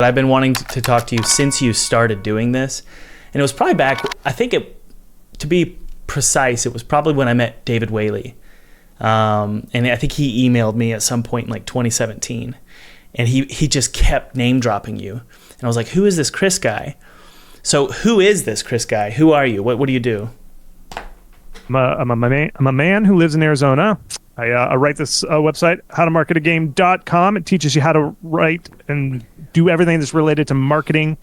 I've been wanting to talk to you since you started doing this. And it was probably back, to be precise, it was probably when I met David Whaley. And I think he emailed me at some point in like 2017. And he just kept name dropping you. And I was like, who is this Chris guy? So who is this Chris guy? Who are you? What do you do? I'm a man who lives in Arizona. I write this website, howtomarketagame.com. It teaches you how to write and do everything that's related to marketing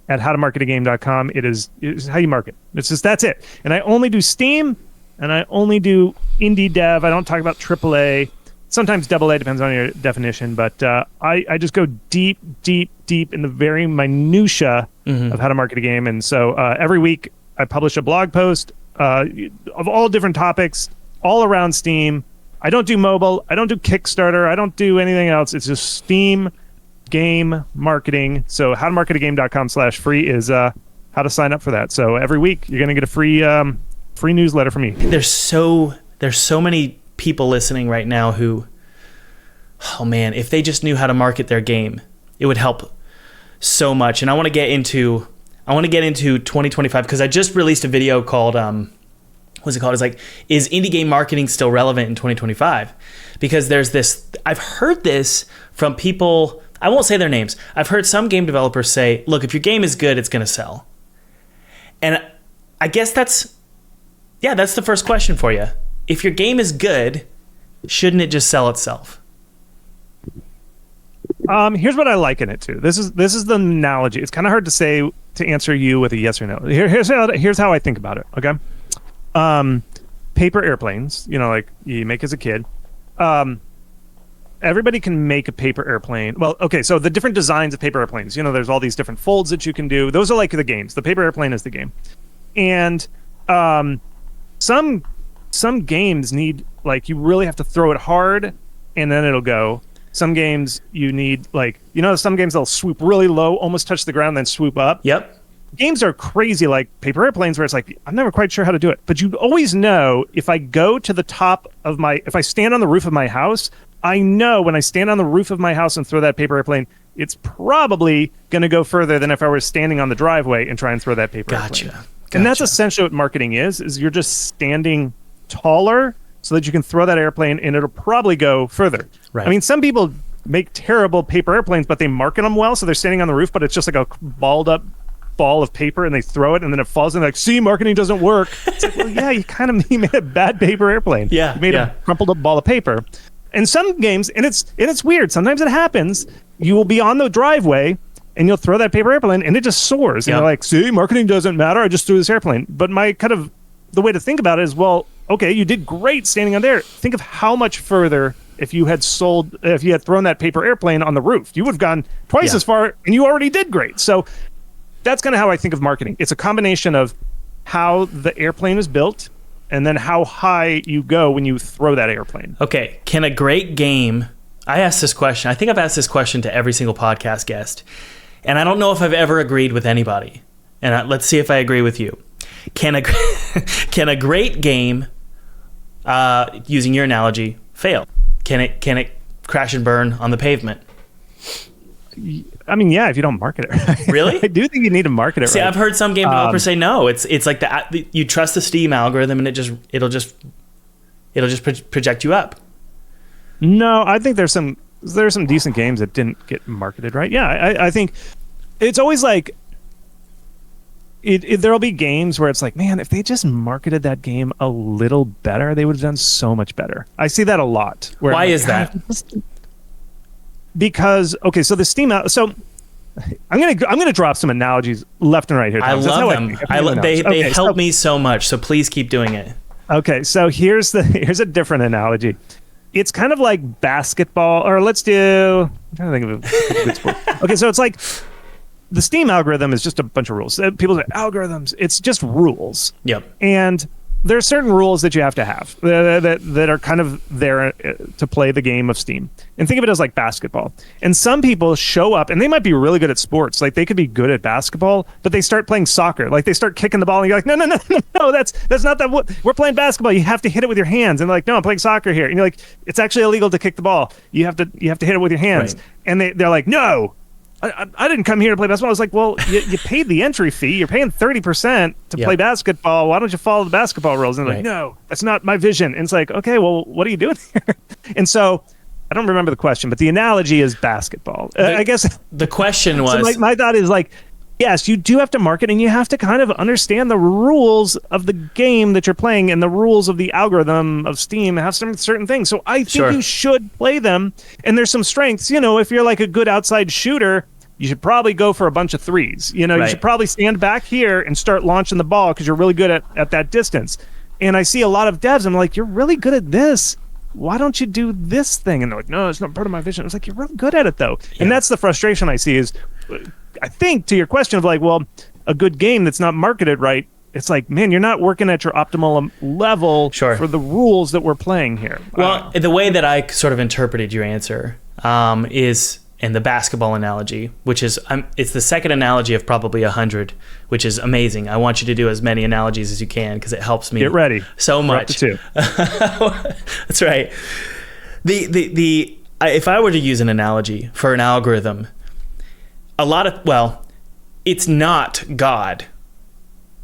at howtomarketagame.com. It is how you market. That's it. And I only do Steam, and I only do indie dev. I don't talk about AAA. Sometimes AA, depends on your definition. But I just go deep in the very minutia of how to market a game. And so every week I publish a blog post of all different topics, all around Steam. I don't do mobile. I don't do Kickstarter. I don't do anything else. It's just Steam game marketing. So howtomarketagame.com/free is how to sign up for that. So every week you're going to get a free newsletter from me. There's so many people listening right now who, oh man, if they just knew how to market their game, it would help so much. And I want to get into 2025 because I just released a video called what's it called? It's like, is indie game marketing still relevant in 2025? Because there's this, I've heard this from people, I won't say their names. I've heard some game developers say, look, if your game is good, it's going to sell. And I guess that's the first question for you. If your game is good, shouldn't it just sell itself? Here's what I liken it to. This is the analogy. It's kind of hard to answer you with a yes or no. Here's how I think about it. Okay. Paper airplanes, like you make as a kid. Everybody can make a paper airplane. Well, okay, so the different designs of paper airplanes, there's all these different folds that you can do. Those are like the games. The paper airplane is the game. And some games need, like, you really have to throw it hard and then it'll go. Some games you need, like, some games they'll swoop really low, almost touch the ground, then swoop up. Yep. Games are crazy, like paper airplanes, where it's like, I'm never quite sure how to do it. But you always know, if I go to the top of if I stand on the roof of my house, I know when I stand on the roof of my house and throw that paper airplane, it's probably going to go further than if I were standing on the driveway and try and throw that paper airplane. Gotcha. And that's essentially what marketing is you're just standing taller so that you can throw that airplane and it'll probably go further. Right. I mean, some people make terrible paper airplanes, but they market them well. So they're standing on the roof, but it's just like a balled up ball of paper and they throw it and then it falls and they're like, see, marketing doesn't work. It's like, well, yeah, you made a bad paper airplane. Yeah. You made a crumpled up ball of paper. And some games, and it's weird. Sometimes it happens. You will be on the driveway and you'll throw that paper airplane and it just soars. And you're like, see, marketing doesn't matter. I just threw this airplane. But the way to think about it is, well, okay, you did great standing on there. Think of how much further if you had thrown that paper airplane on the roof. You would have gone twice as far and you already did great. So that's kind of how I think of marketing. It's a combination of how the airplane is built and then how high you go when you throw that airplane. Okay, can a great game... I asked this question. I think I've asked this question to every single podcast guest, and I don't know if I've ever agreed with anybody. And let's see if I agree with you. Can a great game, using your analogy, fail? Can it crash and burn on the pavement? I mean, yeah, if you don't market it right. Really? I do think you need to market it right. See, I've heard some game developers say no. It's like you trust the Steam algorithm and it'll just project you up. No, I think there's some decent games that didn't get marketed right. Yeah, I think it's always like there'll be games where it's like, man, if they just marketed that game a little better, they would have done so much better. I see that a lot. Why is that? Because so the Steam so I'm gonna drop some analogies left and right here, Tom. I love them. They help me so much. So please keep doing it. Okay, so here's a different analogy. It's kind of like basketball, or I'm trying to think of a good sport. Okay, so it's like the Steam algorithm is just a bunch of rules. People say algorithms. It's just rules. Yep. And there are certain rules that you have to have that are kind of there to play the game of Steam. And think of it as like basketball. And some people show up, and they might be really good at sports. Like, they could be good at basketball, but they start playing soccer. Like, they start kicking the ball, and you're like, no, that's not that. We're playing basketball. You have to hit it with your hands. And they're like, no, I'm playing soccer here. And you're like, it's actually illegal to kick the ball. You have to hit it with your hands. Right. And they're like, no, I didn't come here to play basketball. I was like, well, you paid the entry fee. You're paying 30% to play basketball. Why don't you follow the basketball rules? And they're like, no, that's not my vision. And it's like, okay, well, what are you doing here? And so I don't remember the question, but the analogy is basketball. I guess the question was... So my thought is like, yes, you do have to market, and you have to kind of understand the rules of the game that you're playing and the rules of the algorithm of Steam have some certain things. So I think you should play them, and there's some strengths. You know, if you're like a good outside shooter, you should probably go for a bunch of threes. You know, you should probably stand back here and start launching the ball because you're really good at that distance. And I see a lot of devs, I'm like, you're really good at this. Why don't you do this thing? And they're like, no, it's not part of my vision. It's like, you're really good at it, though. Yeah. And that's the frustration I see is... I think to your question of like, well, a good game that's not marketed right, it's like, man, you're not working at your optimal level for the rules that we're playing here. Well, the way that I sort of interpreted your answer is in the basketball analogy, which is, it's the second analogy of probably 100, which is amazing. I want you to do as many analogies as you can because it helps me. Get ready. So much. We're up to 2. That's right. If I were to use an analogy for an algorithm, it's not God.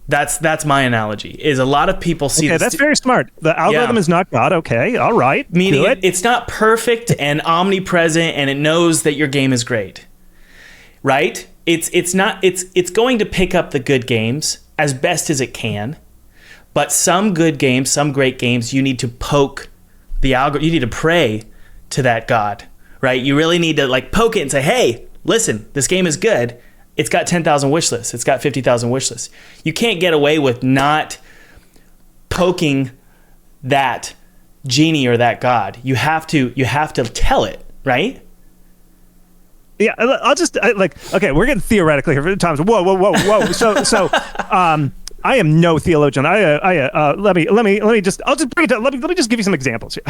That's my analogy. Is a lot of people see. Okay, that's very smart. The algorithm is not God. Okay, all right. Meaning it's not perfect and omnipresent, and it knows that your game is great. Right? It's going to pick up the good games as best as it can, but some good games, some great games, you need to poke the algorithm. You need to pray to that God. Right? You really need to like poke it and say, hey, listen, this game is good. It's got 10,000 wish lists. It's got 50,000 wish lists. You can't get away with not poking that genie or that God. You have to tell it, right? Yeah, okay, we're getting theoretical here for times. Whoa. So, I am no theologian. Let me just break it down. Let me just give you some examples here.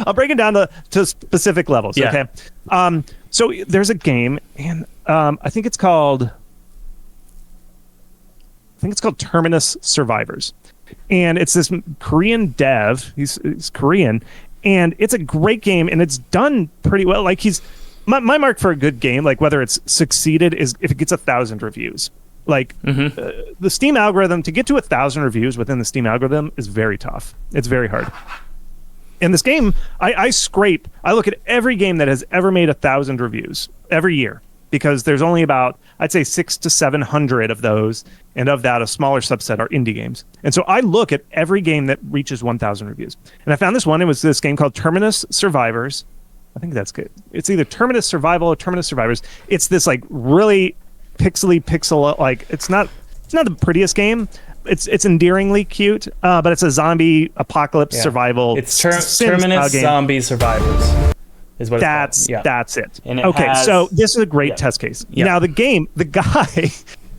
I'll break it down to specific levels. Yeah. Okay. So there's a game, and I think it's called Terminus Survivors, and it's this Korean dev. He's Korean, and it's a great game, and it's done pretty well. Like my mark for a good game, like whether it's succeeded, is if it gets 1,000 reviews. Like the Steam algorithm, to get to 1,000 reviews within the Steam algorithm is very tough. It's very hard. In this game, I look at every game that has ever made 1,000 reviews every year, because there's only about, I'd say 600 to 700 of those. And of that, a smaller subset are indie games. And so I look at every game that reaches 1,000 reviews. And I found this one. It was this game called Terminus Survivors. I think that's good. It's either Terminus Survival or Terminus Survivors. It's this like really pixel, like it's not the prettiest game. It's endearingly cute, but it's a zombie apocalypse survival. It's Terminus Zombie Survivors is what it's called. That's it. And so this is a great test case. Yeah. Now the guy,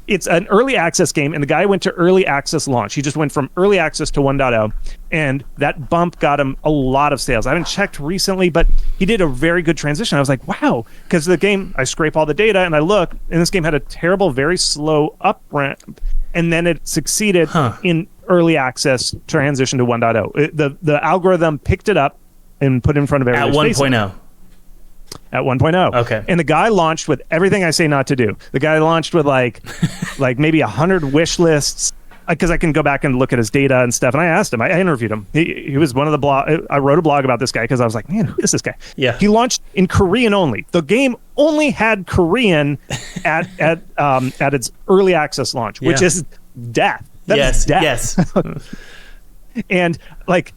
it's an early access game, and the guy went to early access launch. He just went from early access to 1.0, and that bump got him a lot of sales. I haven't checked recently, but he did a very good transition. I was like, wow, because the game, I scrape all the data and I look, and this game had a terrible, very slow up ramp, and then it succeeded in early access transition to 1.0. The algorithm picked it up and put it in front of everybody's face. At 1.0. At 1.0. Okay. And the guy launched with everything I say not to do. The guy launched with like maybe 100 wish lists, because I can go back and look at his data and stuff. And I asked him, I interviewed him. He was one of the blog. I wrote a blog about this guy because I was like, man, who is this guy? Yeah. He launched in Korean only. The game only had Korean at its early access launch, which is death. That's death. Yes. And like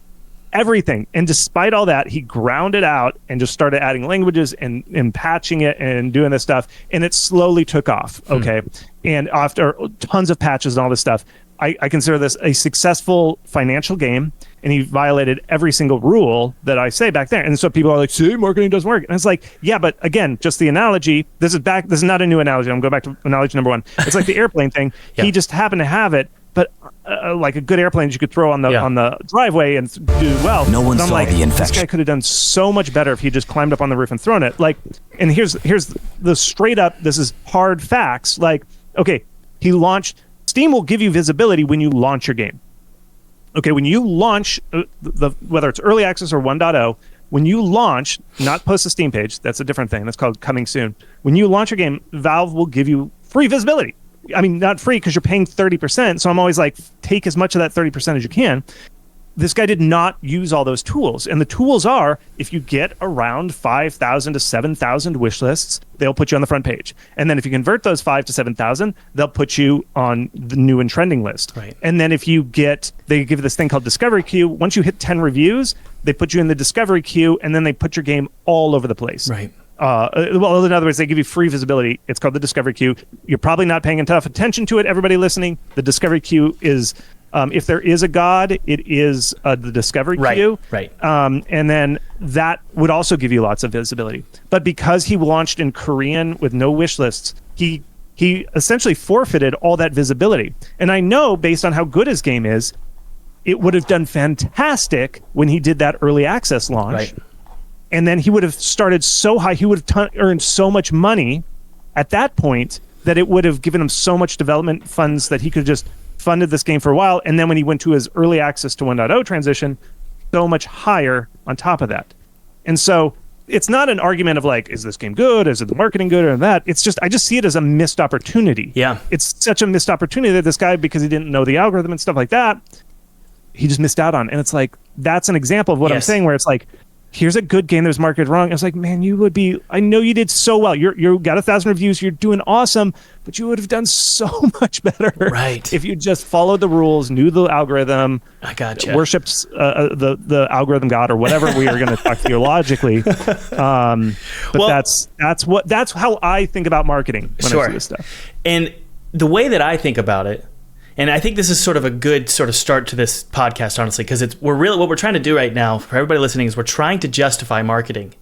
everything. And despite all that, he ground it out and just started adding languages and patching it and doing this stuff. And it slowly took off. Okay. And after tons of patches and all this stuff, I consider this a successful financial game, and he violated every single rule that I say back there. And so people are like, see, marketing doesn't work. And it's like, yeah, but again, just the analogy, this is not a new analogy. I'm going back to analogy number 1. It's like the airplane thing. Yeah. He just happened to have it, but like a good airplane that you could throw on the driveway and do well. No one saw the infection. This guy could have done so much better if he just climbed up on the roof and thrown it. Like, and here's the straight up, this is hard facts. Like, okay, he launched. Steam will give you visibility when you launch your game. Okay, when you launch whether it's early access or 1.0, when you launch, not post a Steam page, that's a different thing. That's called coming soon. When you launch a game, Valve will give you free visibility. I mean, not free because you're paying 30%. So I'm always like, take as much of that 30% as you can. This guy did not use all those tools. And the tools are, if you get around 5,000 to 7,000 wish lists, they'll put you on the front page. And then if you convert those 5 to 7,000, they'll put you on the new and trending list. Right. And then if you get, they give you this thing called discovery queue. Once you hit 10 reviews, they put you in the discovery queue, and then they put your game all over the place. Right. Well, in other words, they give you free visibility. It's called the discovery queue. You're probably not paying enough attention to it. Everybody listening, the discovery queue is, if there is a god, it is the discovery queue. Right. And then that would also give you lots of visibility. But because he launched in Korean with no wish lists, he essentially forfeited all that visibility. And I know, based on how good his game is, it would have done fantastic when he did that early access launch. Right. And then he would have started so high, he would have earned so much money at that point that it would have given him so much development funds that he could just funded this game for a while. And then when he went to his early access to 1.0 transition, so much higher on top of that. And so it's not an argument of like, is this game good? Is it the marketing good or that? It's just, I just see it as a missed opportunity. Yeah. It's such a missed opportunity that this guy, because he didn't know the algorithm and stuff like that, he just missed out on. And it's like, that's an example of what I'm saying, where it's like, here's a good game that was marketed wrong. I was like, man, you would be, I know you did so well. You got 1,000 reviews. You're doing awesome, but you would have done so much better. Right. If you just followed the rules, knew the algorithm. I gotcha. Worshipped the algorithm god or whatever we are going to talk theologically. But well, that's how I think about marketing when I see this stuff. And the way that I think about it, and I think this is sort of a good sort of start to this podcast, honestly, because what we're trying to do right now for everybody listening is we're trying to justify marketing.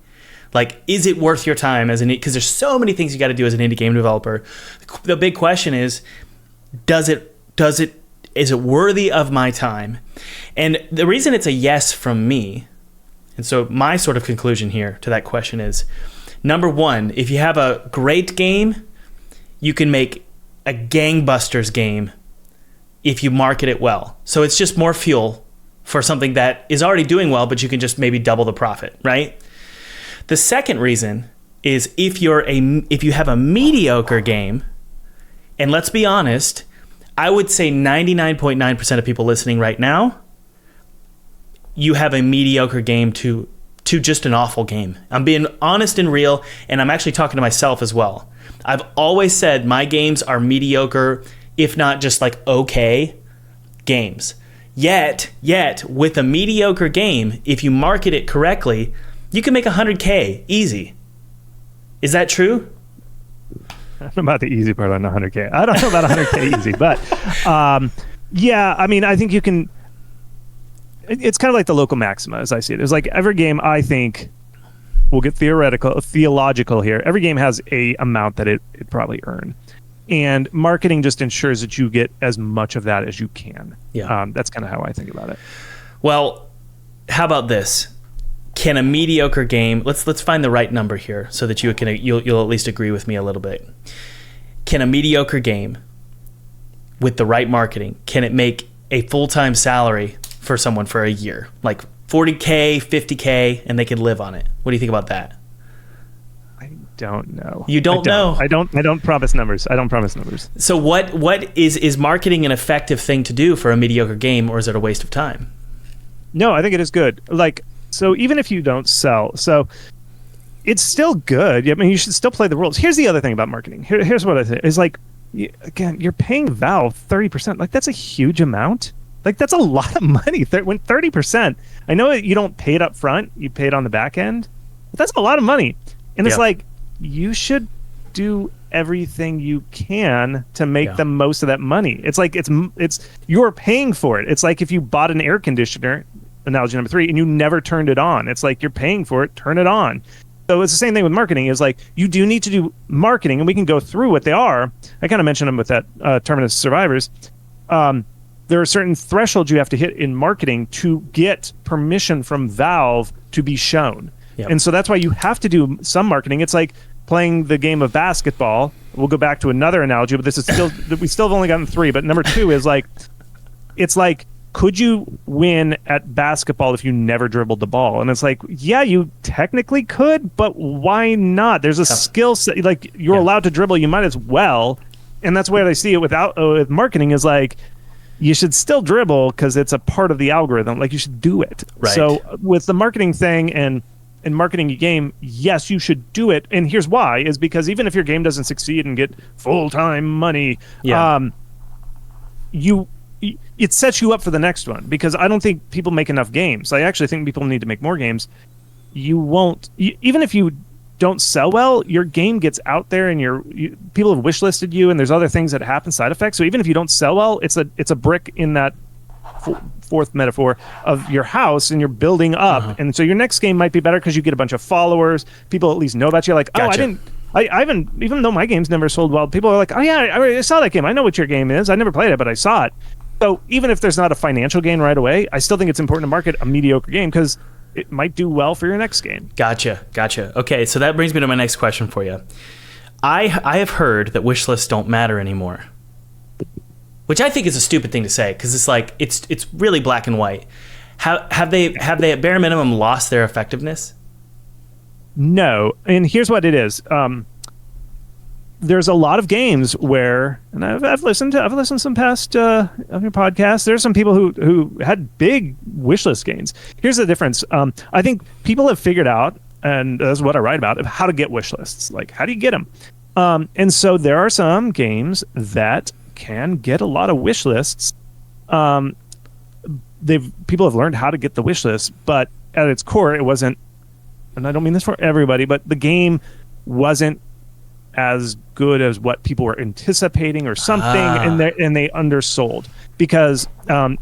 Like, is it worth your time because there's so many things you got to do as an indie game developer. The big question is, is it worthy of my time? And the reason it's a yes from me, and so my sort of conclusion here to that question is, number one, if you have a great game, you can make a gangbusters game if you market it well. So it's just more fuel for something that is already doing well, but you can just maybe double the profit, right? The second reason is if you have a mediocre game, and let's be honest, I would say 99.9% of people listening right now, you have a mediocre game to just an awful game. I'm being honest and real, and I'm actually talking to myself as well. I've always said my games are mediocre, if not just like okay games. Yet, with a mediocre game, if you market it correctly, you can make $100K easy. Is that true? I don't know about the easy part on 100K. I don't know about 100K easy, but yeah, I mean, I think you can. It's kind of like the local maxima, as I see it. It's like every game, I think, we'll get theological here. Every game has a amount that it probably earned. And marketing just ensures that you get as much of that as you can. Yeah. That's kind of how I think about it. Well, how about this? Can a mediocre game, let's find the right number here so that you'll at least agree with me a little bit. Can a mediocre game with the right marketing, can it make a full-time salary for someone for a year? Like 40K, 50K, and they could live on it. What do you think about that? Don't know. You don't know? I don't promise numbers. I don't promise numbers. So what is marketing an effective thing to do for a mediocre game, or is it a waste of time? No, I think it is good. Like, so even if you don't sell, so it's still good. I mean, you should still play the rules. Here's the other thing about marketing. Here's what I think is like, again, you're paying Valve 30%. Like, that's a huge amount. Like, that's a lot of money. When 30%, I know you don't pay it up front, you pay it on the back end, but that's a lot of money. And it's like, you should do everything you can to make the most of that money. It's like it's you're paying for it. It's like if you bought an air conditioner, analogy number 3, and you never turned it on. It's like you're paying for it, turn it on. So it's the same thing with marketing. Is like you do need to do marketing, and we can go through what they are. I kind of mentioned them with that Terminus Survivors. There are certain thresholds you have to hit in marketing to get permission from Valve to be shown. Yep. And so that's why you have to do some marketing. It's like playing the game of basketball. We'll go back to another analogy, but this is still we still have only gotten 3. But number 2 is like, it's like could you win at basketball if you never dribbled the ball? And it's like, yeah, you technically could, but why not? There's a skill set. Like, you're allowed to dribble, you might as well. And that's where I see it with marketing is like, you should still dribble because it's a part of the algorithm. Like, you should do it. Right. So with the marketing thing and marketing your game, yes, you should do it. And here's why, is because even if your game doesn't succeed and get full-time money, it sets you up for the next one, because I don't think people make enough games. I actually think people need to make more games. Even if you don't sell well, your game gets out there and people have wishlisted you, and there's other things that happen, side effects. So even if you don't sell well, it's a brick in that fourth metaphor of your house, and you're building up. And so your next game might be better because you get a bunch of followers. People at least know about you. Like, Gotcha. I haven't, even though my game's never sold well, people are like, oh yeah, I saw that game. I know what your game is. I never played it, but I saw it. So even if there's not a financial gain right away, I still think it's important to market a mediocre game because it might do well for your next game. Gotcha. Okay, so that brings me to my next question for you. I have heard that wish lists don't matter anymore, which I think is a stupid thing to say, because it's like it's really black and white. Have they at bare minimum lost their effectiveness? No, and here's what it is. There's a lot of games where, and I've listened to some past of your podcasts. There's some people who had big wishlist gains. Here's the difference. I think people have figured out, and that's what I write about, how to get wish lists. Like, how do you get them? And so there are some games that can get a lot of wish lists. People have learned how to get the wish list, but at its core, it wasn't. And I don't mean this for everybody, but the game wasn't as good as what people were anticipating or something, and they undersold, because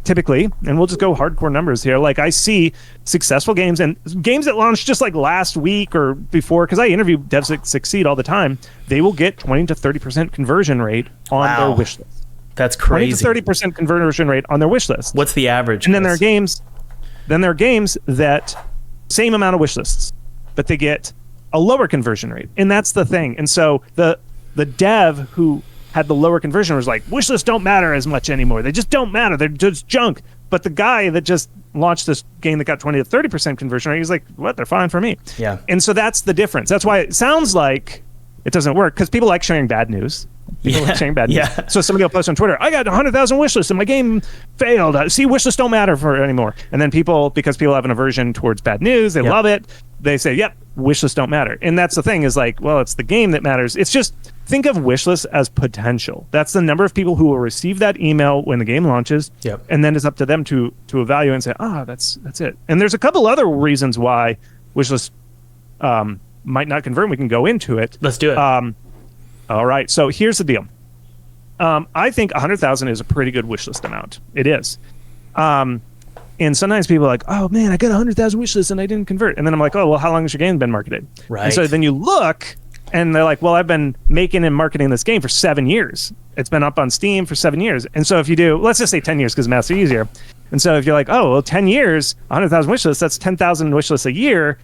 typically, and we'll just go hardcore numbers here, like I see successful games and games that launched just like last week or before, because I interview devs that succeed all the time, they will get 20 to 30% conversion rate on their wish list. That's crazy. 20 to 30% conversion rate on their wish list. What's the average? And then there are games that same amount of wish lists, but they get a lower conversion rate. And that's the thing. And so the dev who had the lower conversion was like, wish lists don't matter as much anymore. They just don't matter. They're just junk. But the guy that just launched this game that got 20 to 30% conversion rate, he's like, what? They're fine for me. Yeah. And so that's the difference. That's why it sounds like it doesn't work, because people like sharing bad news. People like sharing bad news. Yeah. So somebody will post on Twitter, I got 100,000 wish lists and my game failed. See, wish lists don't matter for anymore. And then because people have an aversion towards bad news, they love it. They say, yep, wish lists don't matter. And that's the thing, is like, well, it's the game that matters. It's just, think of wish lists as potential. That's the number of people who will receive that email when the game launches. Yep. And And then it's up to them to evaluate and say, that's it. And there's a couple other reasons why wish lists might not convert. We can go into it. Let's do it. All right. So here's the deal. I think 100,000 is a pretty good wish list amount. It is. And sometimes people are like, oh man, I got 100,000 wish lists and I didn't convert. And then I'm like, oh, well, how long has your game been marketed? Right. And so then you look and they're like, well, I've been making and marketing this game for 7 years. It's been up on Steam for 7 years. And so if you do, let's just say 10 years because math's easier. And so if you're like, oh, well, 10 years, 100,000 wish lists, that's 10,000 wish lists a year.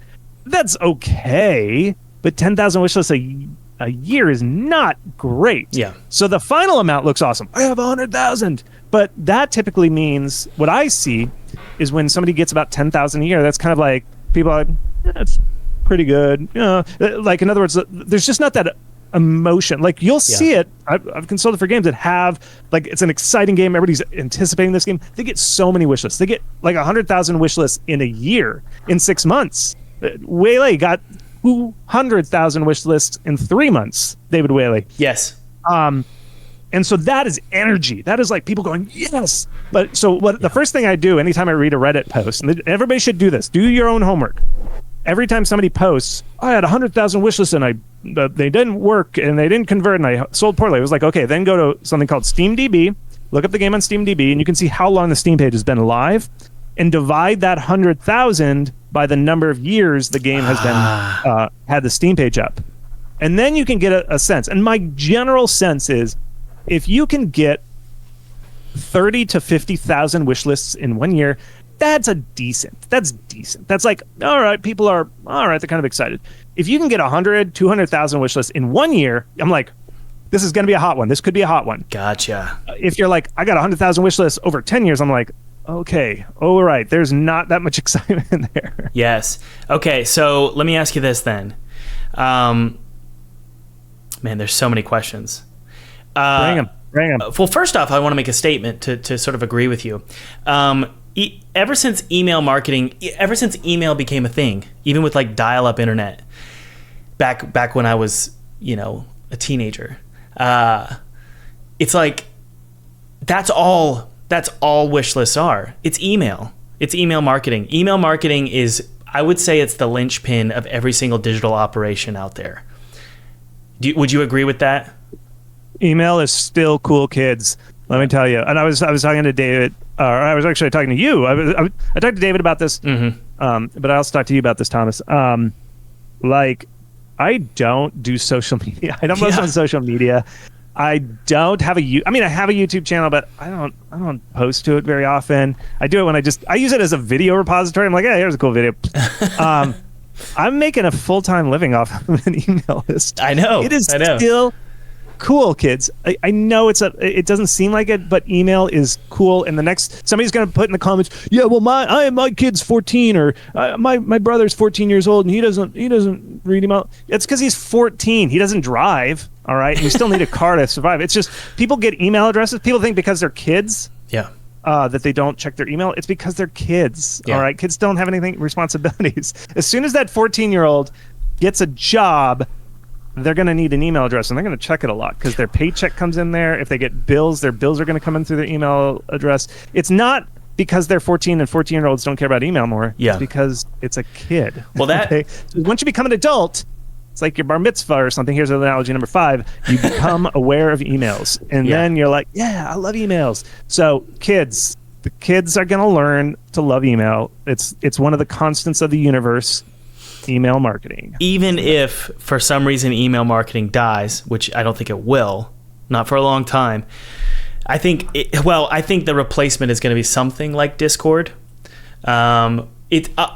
That's okay. But 10,000 wish lists a year is not great. Yeah. So the final amount looks awesome. I have 100,000. But that typically means, what I see is when somebody gets about 10,000 a year, that's kind of like, people are like, that's pretty good. Like, in other words, there's just not that emotion. Like, you'll see it. I've consulted for games that have, like, it's an exciting game. Everybody's anticipating this game. They get so many wish lists. They get like 100,000 wish lists in a year, in 6 months. Waylay got 200,000 wish lists in 3 months. David Waylay. Yes. And so that is energy. That is like people going, yes. But so the first thing I do anytime I read a Reddit post, and everybody should do this, do your own homework. Every time somebody posts, I had 100,000 wish lists and they didn't work and they didn't convert and I sold poorly. It was like, okay, then go to something called SteamDB, look up the game on SteamDB, and you can see how long the Steam page has been live, and divide that 100,000 by the number of years the game has been had the Steam page up. And then you can get a sense. And my general sense is, if you can get 30 to 50,000 wish lists in 1 year, that's decent. That's like, all right, people are, all right, they're kind of excited. If you can get 100, 200,000 wish lists in 1 year, I'm like, this is going to be a hot one. This could be a hot one. Gotcha. If you're like, I got 100,000 wish lists over 10 years, I'm like, Okay. All right. There's not that much excitement in there. Yes. Okay, so let me ask you this then. Man, there's so many questions. Bring them. Well, first off, I want to make a statement to sort of agree with you. Ever since email became a thing, even with like dial-up internet, back when I was, a teenager, it's like that's all wish lists are. It's email. It's email marketing. Email marketing is, I would say, it's the linchpin of every single digital operation out there. Would you agree with that? Email is still cool, kids. Let me tell you. And I was talking to David, or I was actually talking to you. I talked to David about this, but I also talked to you about this, Thomas. I don't do social media. I don't post on social media. I don't have I have a YouTube channel, but I don't post to it very often. I do it when I use it as a video repository. I'm like, yeah, here's a cool video. I'm making a full-time living off of an email list. I know. It is still cool, kids. I know it doesn't seem like it, but email is cool. And the next, somebody's going to put in the comments, yeah, well, my kid's 14, or my brother's 14 years old, and he doesn't read email. It's because he's 14. He doesn't drive. All right, and you still need a car to survive. It's just people get email addresses. People think because they're kids, that they don't check their email. It's because they're kids. Yeah. All right, kids don't have anything responsibilities. As soon as that 14-year-old gets a job, they're going to need an email address, and they're going to check it a lot because their paycheck comes in there. If they get bills, their bills are going to come in through their email address. It's not because they're 14 and 14-year-olds don't care about email more. Yeah. It's because it's a kid. Well, So once you become an adult, it's like your bar mitzvah or something. Here's analogy number 5. You become aware of emails. And then you're like, yeah, I love emails. So the kids are going to learn to love email. It's one of the constants of the universe. Email marketing. Even if for some reason email marketing dies, which I don't think it will, not for a long time, I think the replacement is going to be something like Discord.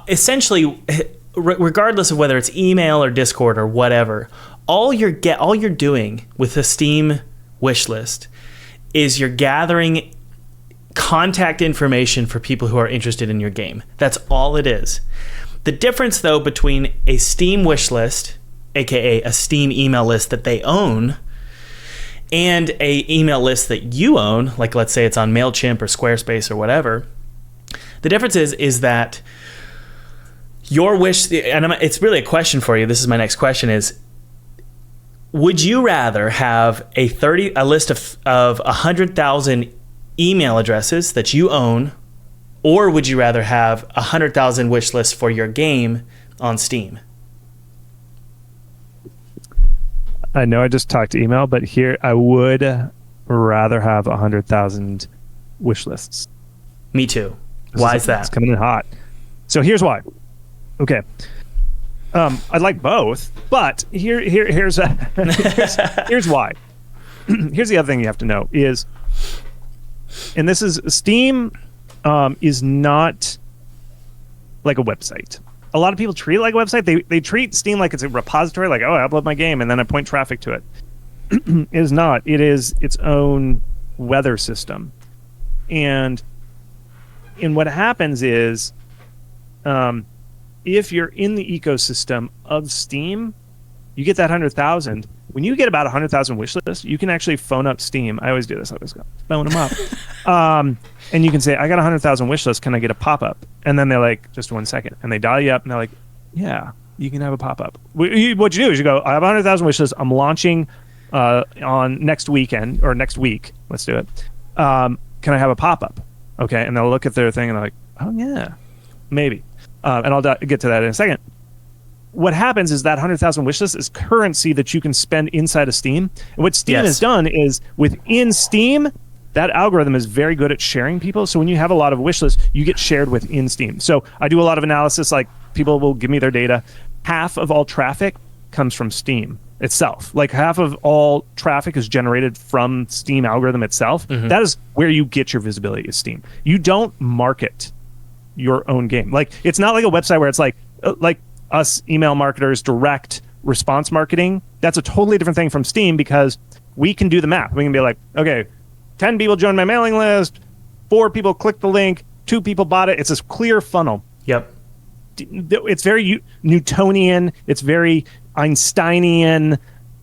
Essentially, regardless of whether it's email or Discord or whatever, all you're doing with the Steam wish list is you're gathering contact information for people who are interested in your game. That's all it is. The difference, though, between a Steam wish list, aka a Steam email list that they own, and a email list that you own, like let's say it's on MailChimp or Squarespace or whatever, the difference is that your wish, and it's really a question for you. This is my next question: is would you rather have a list of 100,000 email addresses that you own? Or would you rather have 100,000 wish lists for your game on Steam? I know I just talked to email, but here I would rather have 100,000 wish lists. Me too. Why is that? It's coming in hot. So here's why. Okay. I'd like both, but here's why. Here's the other thing you have to know is, and this is Steam. Is not like a website. A lot of people treat it like a website. They treat Steam like it's a repository, like, oh, I upload my game and then I point traffic to it. It is not. It is its own weather system. And what happens is, if you're in the ecosystem of Steam, you get that 100,000. When you get about 100,000 wish lists, you can actually phone up Steam. I always do this. I always go phone them up. And you can say, I got 100,000 wish lists. Can I get a pop-up? And then they're like, just 1 second. And they dial you up and they're like, yeah, you can have a pop-up. What you do is you go, I have 100,000 wish lists. I'm launching on next weekend or next week. Let's do it. Can I have a pop-up? Okay. And they'll look at their thing and they're like, oh yeah, maybe. And I'll get to that in a second. What happens is that 100,000 wish list is currency that you can spend inside of Steam. And what Steam has done is within Steam, that algorithm is very good at sharing people. So when you have a lot of wish lists, you get shared within Steam. So I do a lot of analysis, like people will give me their data. Half of all traffic comes from Steam itself. Like half of all traffic is generated from Steam algorithm itself. Mm-hmm. That is where you get your visibility is Steam. You don't market your own game. Like it's not like a website where it's like us email marketers direct response marketing. That's a totally different thing from Steam because we can do the math. We can be like, okay, 10 people joined my mailing list, 4 people clicked the link, 2 people bought it. It's this clear funnel. Yep. It's very Newtonian. It's very Einsteinian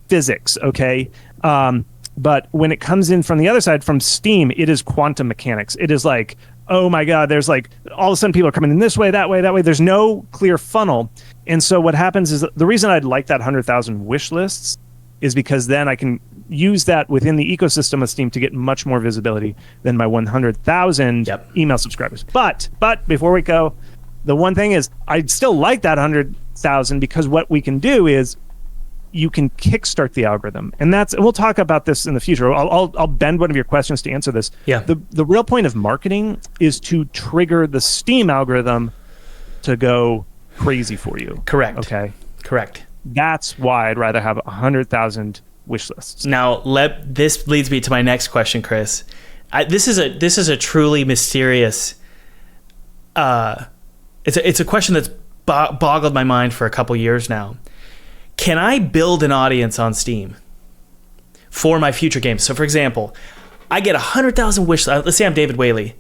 physics. Okay. But when it comes in from the other side, from Steam, it is quantum mechanics. It is like, oh my God, there's like all of a sudden people are coming in this way, that way, that way. There's no clear funnel. And so what happens is the reason I'd like that 100,000 wish lists is because then I can use that within the ecosystem of Steam to get much more visibility than my 100,000 email subscribers. But before we go, the one thing is I'd still like that 100,000 because what we can do is you can kickstart the algorithm, and we'll talk about this in the future. I'll bend one of your questions to answer this. Yeah. The real point of marketing is to trigger the Steam algorithm to go crazy for you. Correct. Okay. Correct. That's why I'd rather have 100,000 wish lists. Now, this leads me to my next question, Chris. This is a truly mysterious. It's a question that's boggled my mind for a couple years now. Can I build an audience on Steam for my future games? So, for example, I get 100,000 wish. Let's say I'm David Whaley,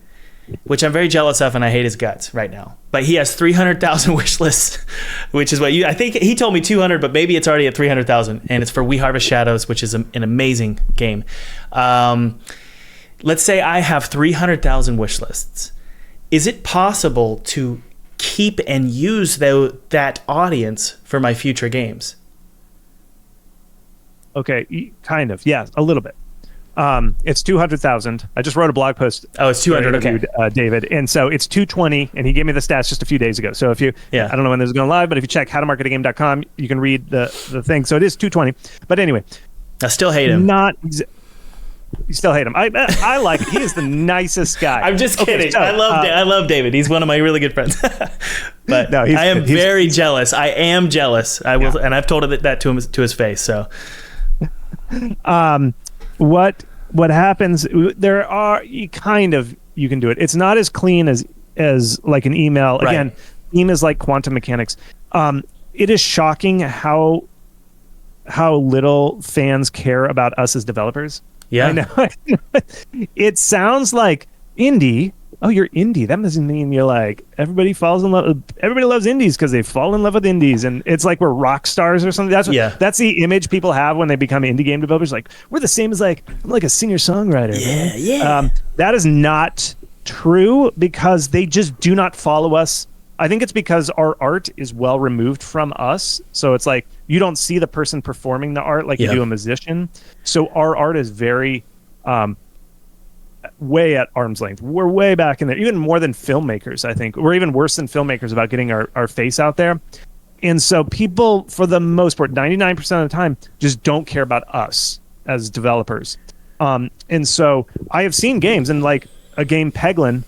which I'm very jealous of, and I hate his guts right now. But he has 300,000 wish lists, which is what I think he told me 200, but maybe it's already at 300,000, and it's for We Harvest Shadows, which is an amazing game. Let's say I have 300,000 wish lists. Is it possible to keep and use that audience for my future games? Okay, kind of. Yeah, a little bit. It's 200,000. I just wrote a blog post. Oh, it's 200. Okay, David, and so it's 220, and he gave me the stats just a few days ago. So if you, I don't know when this is going live, but if you check howtomarketagame.com, you can read the thing. So it is 220. But anyway, I still hate him. You still hate him. I like it. He is the nicest guy. I'm just kidding. So, I love David. He's one of my really good friends. But no, I am very jealous. I am jealous. I will, and I've told that to him to his face. So. What happens? There are you can do it. It's not as clean as like an email. Right. Again, Steam is like quantum mechanics. It is shocking how little fans care about us as developers. Yeah, I know. It sounds like indie. Oh, you're indie. That doesn't mean you're like everybody falls in love. Everybody loves indies because they fall in love with indies, and it's like we're rock stars or something. That's the image people have when they become indie game developers. Like we're the same as I'm like a singer songwriter. Yeah. That is not true because they just do not follow us. I think it's because our art is well removed from us, so it's like you don't see the person performing the art like you do a musician. So our art is very. Way at arm's length. We're way back in there, even more than filmmakers. I think we're even worse than filmmakers about getting our face out there. And so people, for the most part, 99% of the time, just don't care about us as developers. And so I have seen games, and like a game Peglin,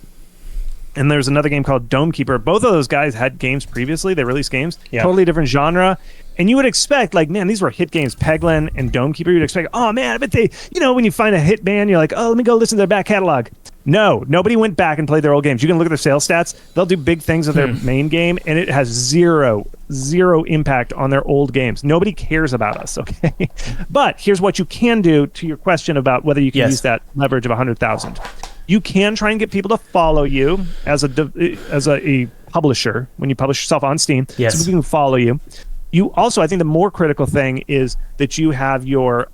and there's another game called Dome Keeper. Both of those guys had games previously. They released games, totally different genre. And you would expect, like, man, these were hit games, Peglin and Dome Keeper. You'd expect, oh, man, I bet they, when you find a hit band, you're like, oh, let me go listen to their back catalog. No, nobody went back and played their old games. You can look at their sales stats. They'll do big things with their main game, and it has zero impact on their old games. Nobody cares about us, okay? But here's what you can do to your question about whether you can use that leverage of 100,000. You can try and get people to follow you as a publisher when you publish yourself on Steam. Yes. So people can follow you. You also, I think the more critical thing is that you have your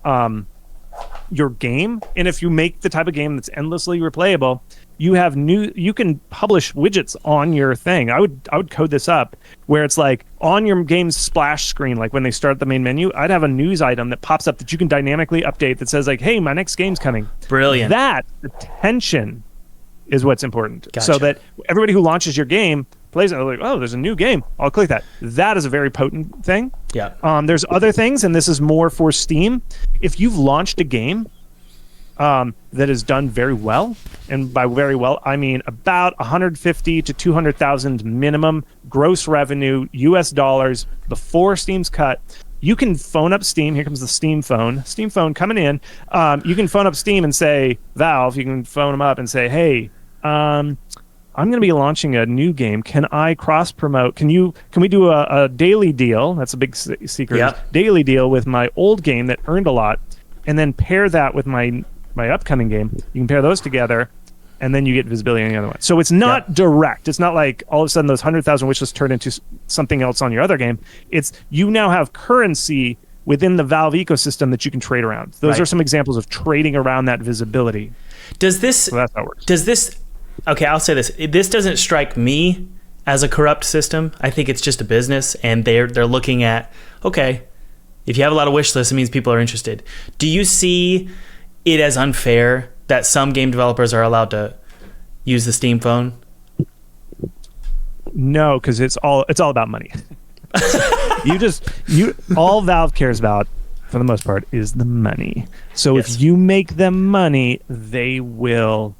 game, and if you make the type of game that's endlessly replayable, you can publish widgets on your thing. I would code this up where it's like on your game's splash screen, like when they start the main menu, I'd have a news item that pops up that you can dynamically update that says like, hey, my next game's coming. Brilliant. That attention is what's important. Gotcha. So that everybody who launches your game plays it, they're like, oh, there's a new game. I'll click that. That is a very potent thing. Yeah. There's other things, and this is more for Steam. If you've launched a game that is done very well, and by very well, I mean about 150 to 200,000 minimum gross revenue, US dollars, before Steam's cut, you can phone up Steam. Here comes the Steam phone. Steam phone coming in. You can phone up Steam and say, Valve, you can phone them up and say, hey, I'm going to be launching a new game. Can I cross promote? Can we do a daily deal? That's a big secret. Yeah. Daily deal with my old game that earned a lot, and then pair that with my upcoming game. You can pair those together, and then you get visibility on the other one. So it's not direct. It's not like all of a sudden those 100,000 wish lists turn into something else on your other game. It's you now have currency within the Valve ecosystem that you can trade around. Those are some examples of trading around that visibility. So that's how it works. Okay, I'll say this. This doesn't strike me as a corrupt system. I think it's just a business, and they're looking at, okay, if you have a lot of wish lists, it means people are interested. Do you see it as unfair that some game developers are allowed to use the Steam phone? No, because it's all about money. All Valve cares about, for the most part, is the money. So if you make them money, they'll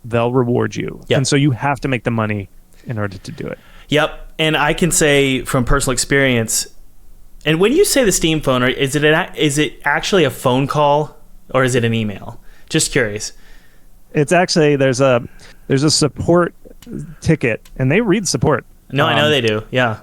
reward you. And so you have to make the money in order to do it. Yep. And I can say from personal experience, and when you say the Steam phone, is it actually a phone call or is it an email? Just curious. It's actually there's a support ticket, and they read support. No, I know they do. Yeah.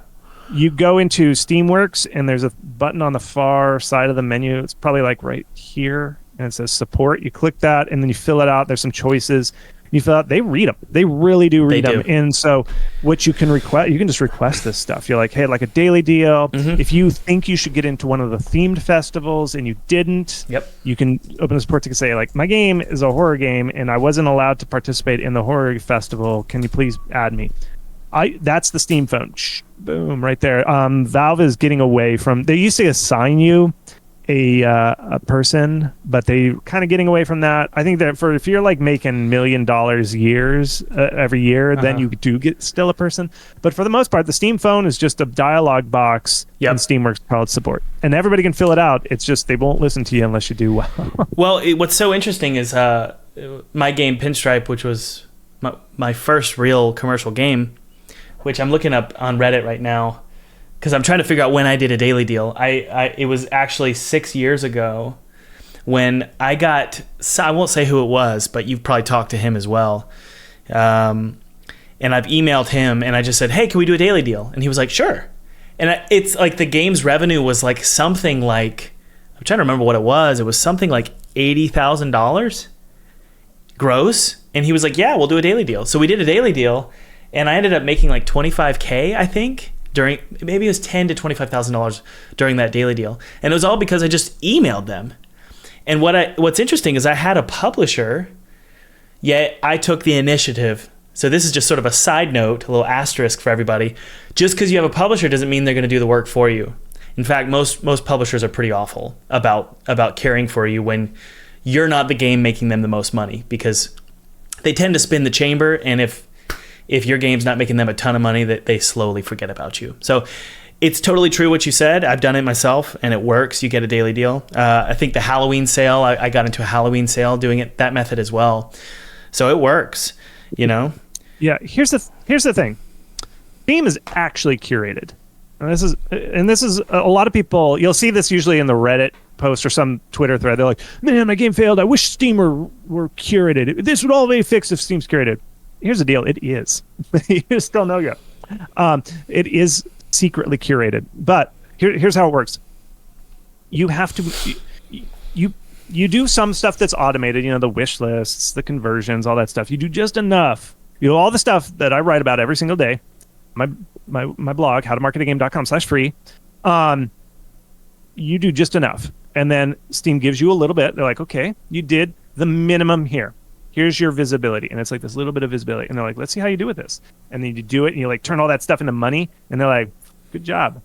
You go into Steamworks, and there's a button on the far side of the menu. It's probably like right here, and it says support. You click that, and then you fill it out. There's some choices. You fill out. They read them. They really do read them. And so what you can request, you can just request this stuff. You're like, hey, like a daily deal. Mm-hmm. If you think you should get into one of the themed festivals and you didn't, you can open the support ticket and say, like, my game is a horror game, and I wasn't allowed to participate in the horror festival. Can you please add me? That's the Steam phone. Boom, right there. Valve is getting away from. They used to assign you a person, but they kind of getting away from that. I think that if you're like making $1 million every year, then you do get still a person. But for the most part, the Steam phone is just a dialogue box, and Steamworks called support, and everybody can fill it out. It's just they won't listen to you unless you do well. Well, what's so interesting is my game Pinstripe, which was my first real commercial game, which I'm looking up on Reddit right now because I'm trying to figure out when I did a daily deal. It was actually 6 years ago when I won't say who it was, but you've probably talked to him as well. And I've emailed him and I just said, hey, can we do a daily deal? And he was like, sure. And it's like the game's revenue was like something like, I'm trying to remember what it was. It was something like $80,000 gross. And he was like, yeah, we'll do a daily deal. So we did a daily deal. And I ended up making like $25K, I think, maybe it was $10,000 to $25,000 during that daily deal. And it was all because I just emailed them. And what's interesting is I had a publisher, yet I took the initiative. So this is just sort of a side note, a little asterisk for everybody. Just because you have a publisher doesn't mean they're going to do the work for you. In fact, most publishers are pretty awful about caring for you when you're not the game making them the most money, because they tend to spin the chamber, and if your game's not making them a ton of money, that they slowly forget about you. So it's totally true what you said. I've done it myself, and it works. You get a daily deal. I think the Halloween sale, I got into a Halloween sale doing it that method as well. So it works, you know? Yeah, here's the thing. Steam is actually curated. And this is a lot of people, you'll see this usually in the Reddit post or some Twitter thread. They're like, man, my game failed. I wish Steam were curated. This would all be fixed if Steam's curated. Here's the deal. It is. You just don't know yet. It is secretly curated. But here's how it works. You have to... You do some stuff that's automated, the wish lists, the conversions, all that stuff. You do just enough. All the stuff that I write about every single day. My blog, howtomarketagame.com/free. You do just enough. And then Steam gives you a little bit. They're like, okay, you did the minimum here. Here's your visibility. And it's like this little bit of visibility. And they're like, let's see how you do with this. And then you do it, and you like turn all that stuff into money. And they're like, good job.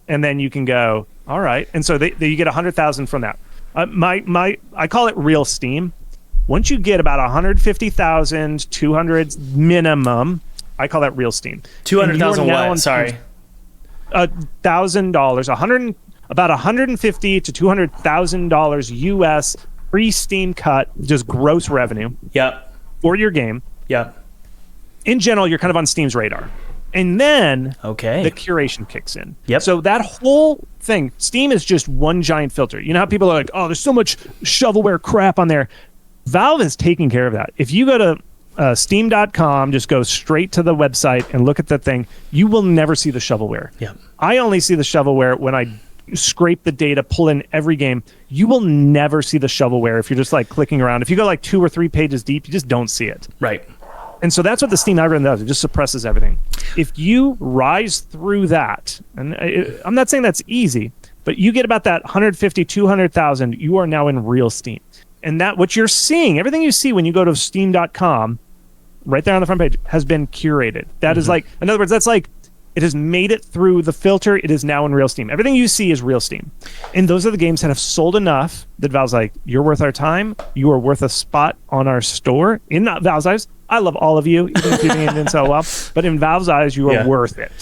And then you can go, all right. And so you get 100,000 from that. I call it real Steam. Once you get about 150,000, 200 minimum, I call that real Steam. 200,000 what? Sorry. $1,000, about $150,000 to $200,000 US pre-Steam cut, just gross revenue. Yep. For your game. Yep. In general, you're kind of on Steam's radar. And then the curation kicks in. Yep. So that whole thing, Steam is just one giant filter. You know how people are like, oh, there's so much shovelware crap on there. Valve is taking care of that. If you go to steam.com, just go straight to the website and look at that thing, you will never see the shovelware. Yeah. I only see the shovelware when I scrape the data, pull in every game, you will never see the shovelware if you're just like clicking around. If you go like 2 or 3 pages deep, you just don't see it. Right. And so that's what the Steam algorithm does. It just suppresses everything. If you rise through that, and I'm not saying that's easy, but you get about that 150, 200,000, you are now in real Steam. And that what you're seeing, everything you see when you go to steam.com, right there on the front page, has been curated. That is like, in other words, that's like, it has made it through the filter. It is now in real Steam. Everything you see is real Steam. And those are the games that have sold enough that Valve's like, you're worth our time. You are worth a spot on our store. In Valve's eyes, I love all of you, even if you didn't sell well. But in Valve's eyes, you are worth it.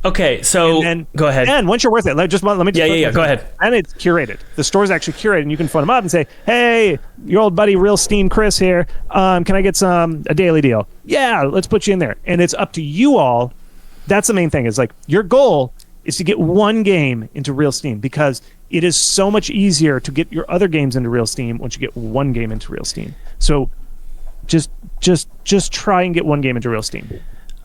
Okay, so go ahead. And once you're worth it, let me just go ahead. And it's curated. The store's actually curated, and you can phone them up and say, "Hey, your old buddy, Real Steam Chris here. Can I get a daily deal? Yeah, let's put you in there." And it's up to you all. That's the main thing. Is like your goal is to get one game into Real Steam, because it is so much easier to get your other games into Real Steam once you get one game into Real Steam. So just try and get one game into Real Steam.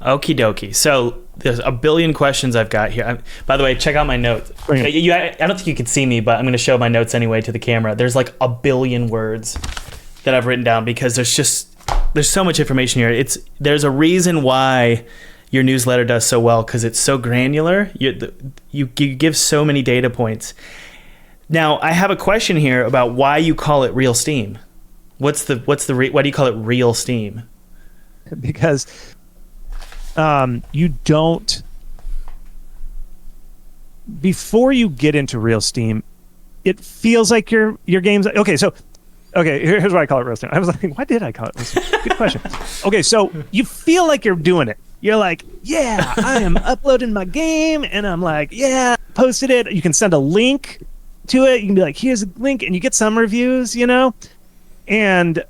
Okie dokie. So there's a billion questions I've got here. By the way, check out my notes. I don't think you can see me, but I'm going to show my notes anyway to the camera. There's like a billion words that I've written down because there's so much information here. There's a reason why your newsletter does so well, because it's so granular. You give so many data points. Now, I have a question here about why you call it Real Steam. Why do you call it Real Steam? Because you don't, before you get into Real Steam, it feels like your game's here's why I call it Real Steam. I was like, why did I call it Real Steam? Good question. Okay, so you feel like you're doing it. You're like, yeah, I am uploading my game, and I'm like, yeah, posted it. You can send a link to it. You can be like, here's a link, and you get some reviews, and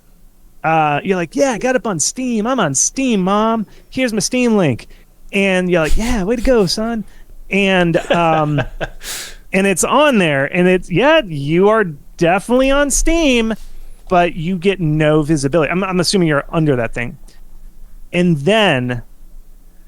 you're like, yeah, I got up on Steam. I'm on Steam, Mom. Here's my Steam link. And you're like, yeah, way to go, son. And and it's on there, and you are definitely on Steam, but you get no visibility. I'm assuming you're under that thing. And then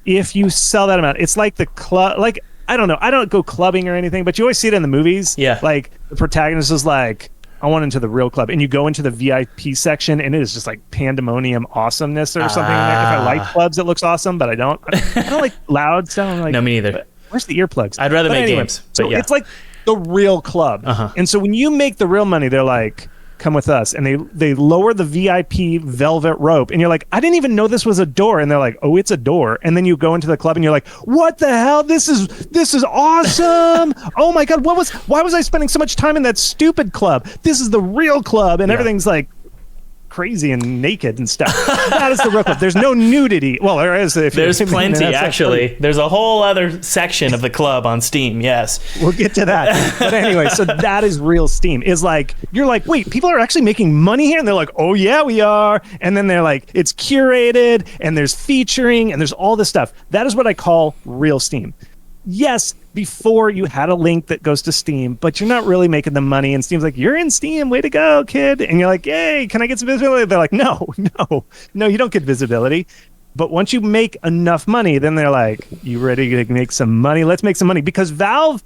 if you sell that amount, it's like the club, like, I don't know, I don't go clubbing or anything, but you always see it in the movies. Yeah. Like the protagonist is like, I want into the real club, and you go into the VIP section, and it is just like pandemonium awesomeness or something. In there. If I like clubs, it looks awesome, but I don't like loud stuff. I'm like, no, me neither. Where's the earplugs? I'd rather make games. So it's like the real club. And so when you make the real money, they're like, come with us, and they lower the VIP velvet rope, and you're like, I didn't even know this was a door, and they're like, oh, it's a door. And then you go into the club, and you're like, what the hell, this is awesome. Oh my god, why was I spending so much time in that stupid club? This is the real club, and everything's like crazy and naked and stuff. That is the real club. There's no nudity. Well, there is. There's plenty, actually. There's a whole other section of the club on Steam, yes. We'll get to that. But anyway, so that is Real Steam. Is like, you're like, wait, people are actually making money here? And they're like, oh yeah, we are. And then they're like, it's curated, and there's featuring, and there's all this stuff. That is what I call Real Steam. Yes, before you had a link that goes to Steam, but you're not really making the money, and Steam's like, you're in Steam, way to go, kid. And you're like, hey, can I get some visibility? They're like, no, you don't get visibility. But once you make enough money, then they're like, you ready to make some money? Let's make some money. Because Valve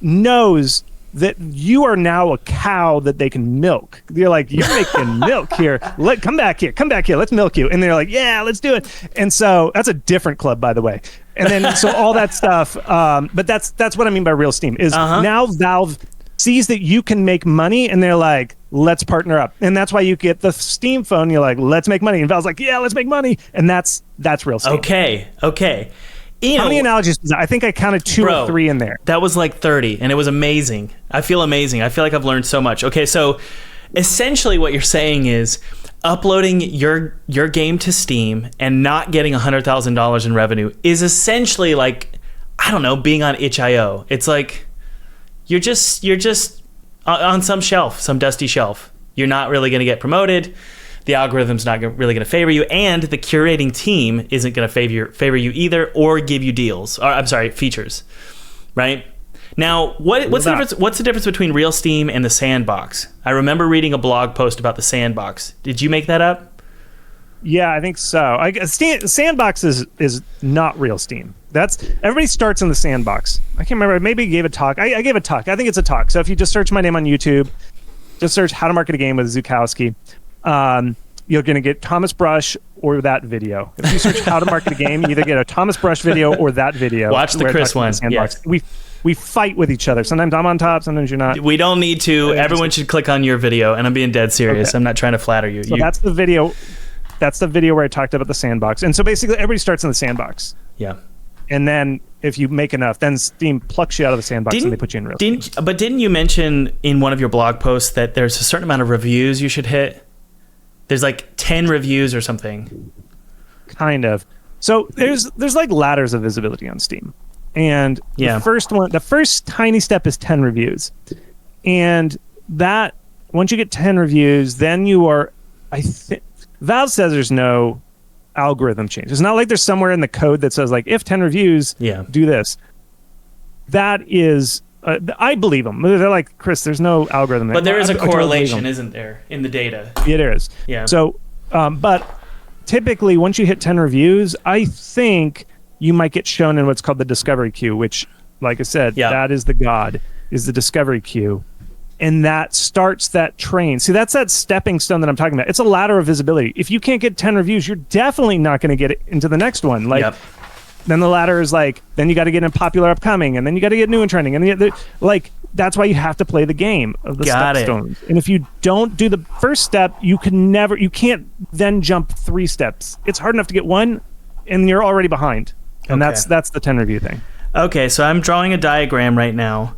knows that you are now a cow that they can milk. You're like, you're making milk here. Come back here. Let's milk you. And they're like, yeah, let's do it. And so that's a different club, by the way. And then so all that stuff. But that's what I mean by Real Steam is now Valve sees that you can make money, and they're like, let's partner up. And that's why you get the Steam phone. You're like, let's make money. And Valve's like, yeah, let's make money. And that's Real Steam. Okay. How many analogies? I think I counted 2 or 3 in there. That was like 30, and it was amazing. I feel amazing. I feel like I've learned so much. Okay, so essentially what you're saying is uploading your game to Steam and not getting $100,000 in revenue is essentially like, I don't know, being on itch.io. It's like you're just on some shelf, some dusty shelf. You're not really going to get promoted. The algorithm's not really going to favor you, and the curating team isn't going to favor you either, or give you deals. Or, I'm sorry, features. Right? Now, what's the difference between Real Steam and the Sandbox? I remember reading a blog post about the Sandbox. Did you make that up? Yeah, I think so. Sandbox is not real Steam. Everybody starts in the sandbox. I can't remember. Maybe I gave a talk. I gave a talk. I think it's a talk. So if you just search my name on YouTube, just search "How to Market a Game" with Zukowski. You're going to get Thomas Brush or that video. If you search "How to Market a Game," you either get a Thomas Brush video or that video. Watch the Chris one. Yes. We fight with each other. Sometimes I'm on top. Sometimes you're not. We don't need to. Everyone should click on your video, and I'm being dead serious. Okay. I'm not trying to flatter you. So that's the video. That's the video where I talked about the sandbox. And so basically everybody starts in the sandbox. Yeah. And then if you make enough, then Steam plucks you out of the sandbox and they put you in real Steam. But didn't you mention in one of your blog posts that there's a certain amount of reviews you should hit? There's like 10 reviews or something. Kind of. So there's like ladders of visibility on Steam. And the first tiny step is 10 reviews. And that, once you get 10 reviews, then you are, I think, Valve says there's no algorithm change. It's not like there's somewhere in the code that says like, if 10 reviews, do this. That is, I believe them. They're like, Chris, there's no algorithm. But there is a correlation, isn't there, in the data? It is. Yeah. So, but typically once you hit 10 reviews, I think you might get shown in what's called the discovery queue, which, like I said, that is the discovery queue. And that starts that train. See, that's that stepping stone that I'm talking about. It's a ladder of visibility. If you can't get 10 reviews, you're definitely not going to get it into the next one. Like, then the ladder is like, then you got to get in popular upcoming, and then you got to get new and trending. And like, that's why you have to play the game of the stepstones. And if you don't do the first step, you can't then jump 3 steps. It's hard enough to get one, and you're already behind. And that's the 10 review thing. Okay, so I'm drawing a diagram right now.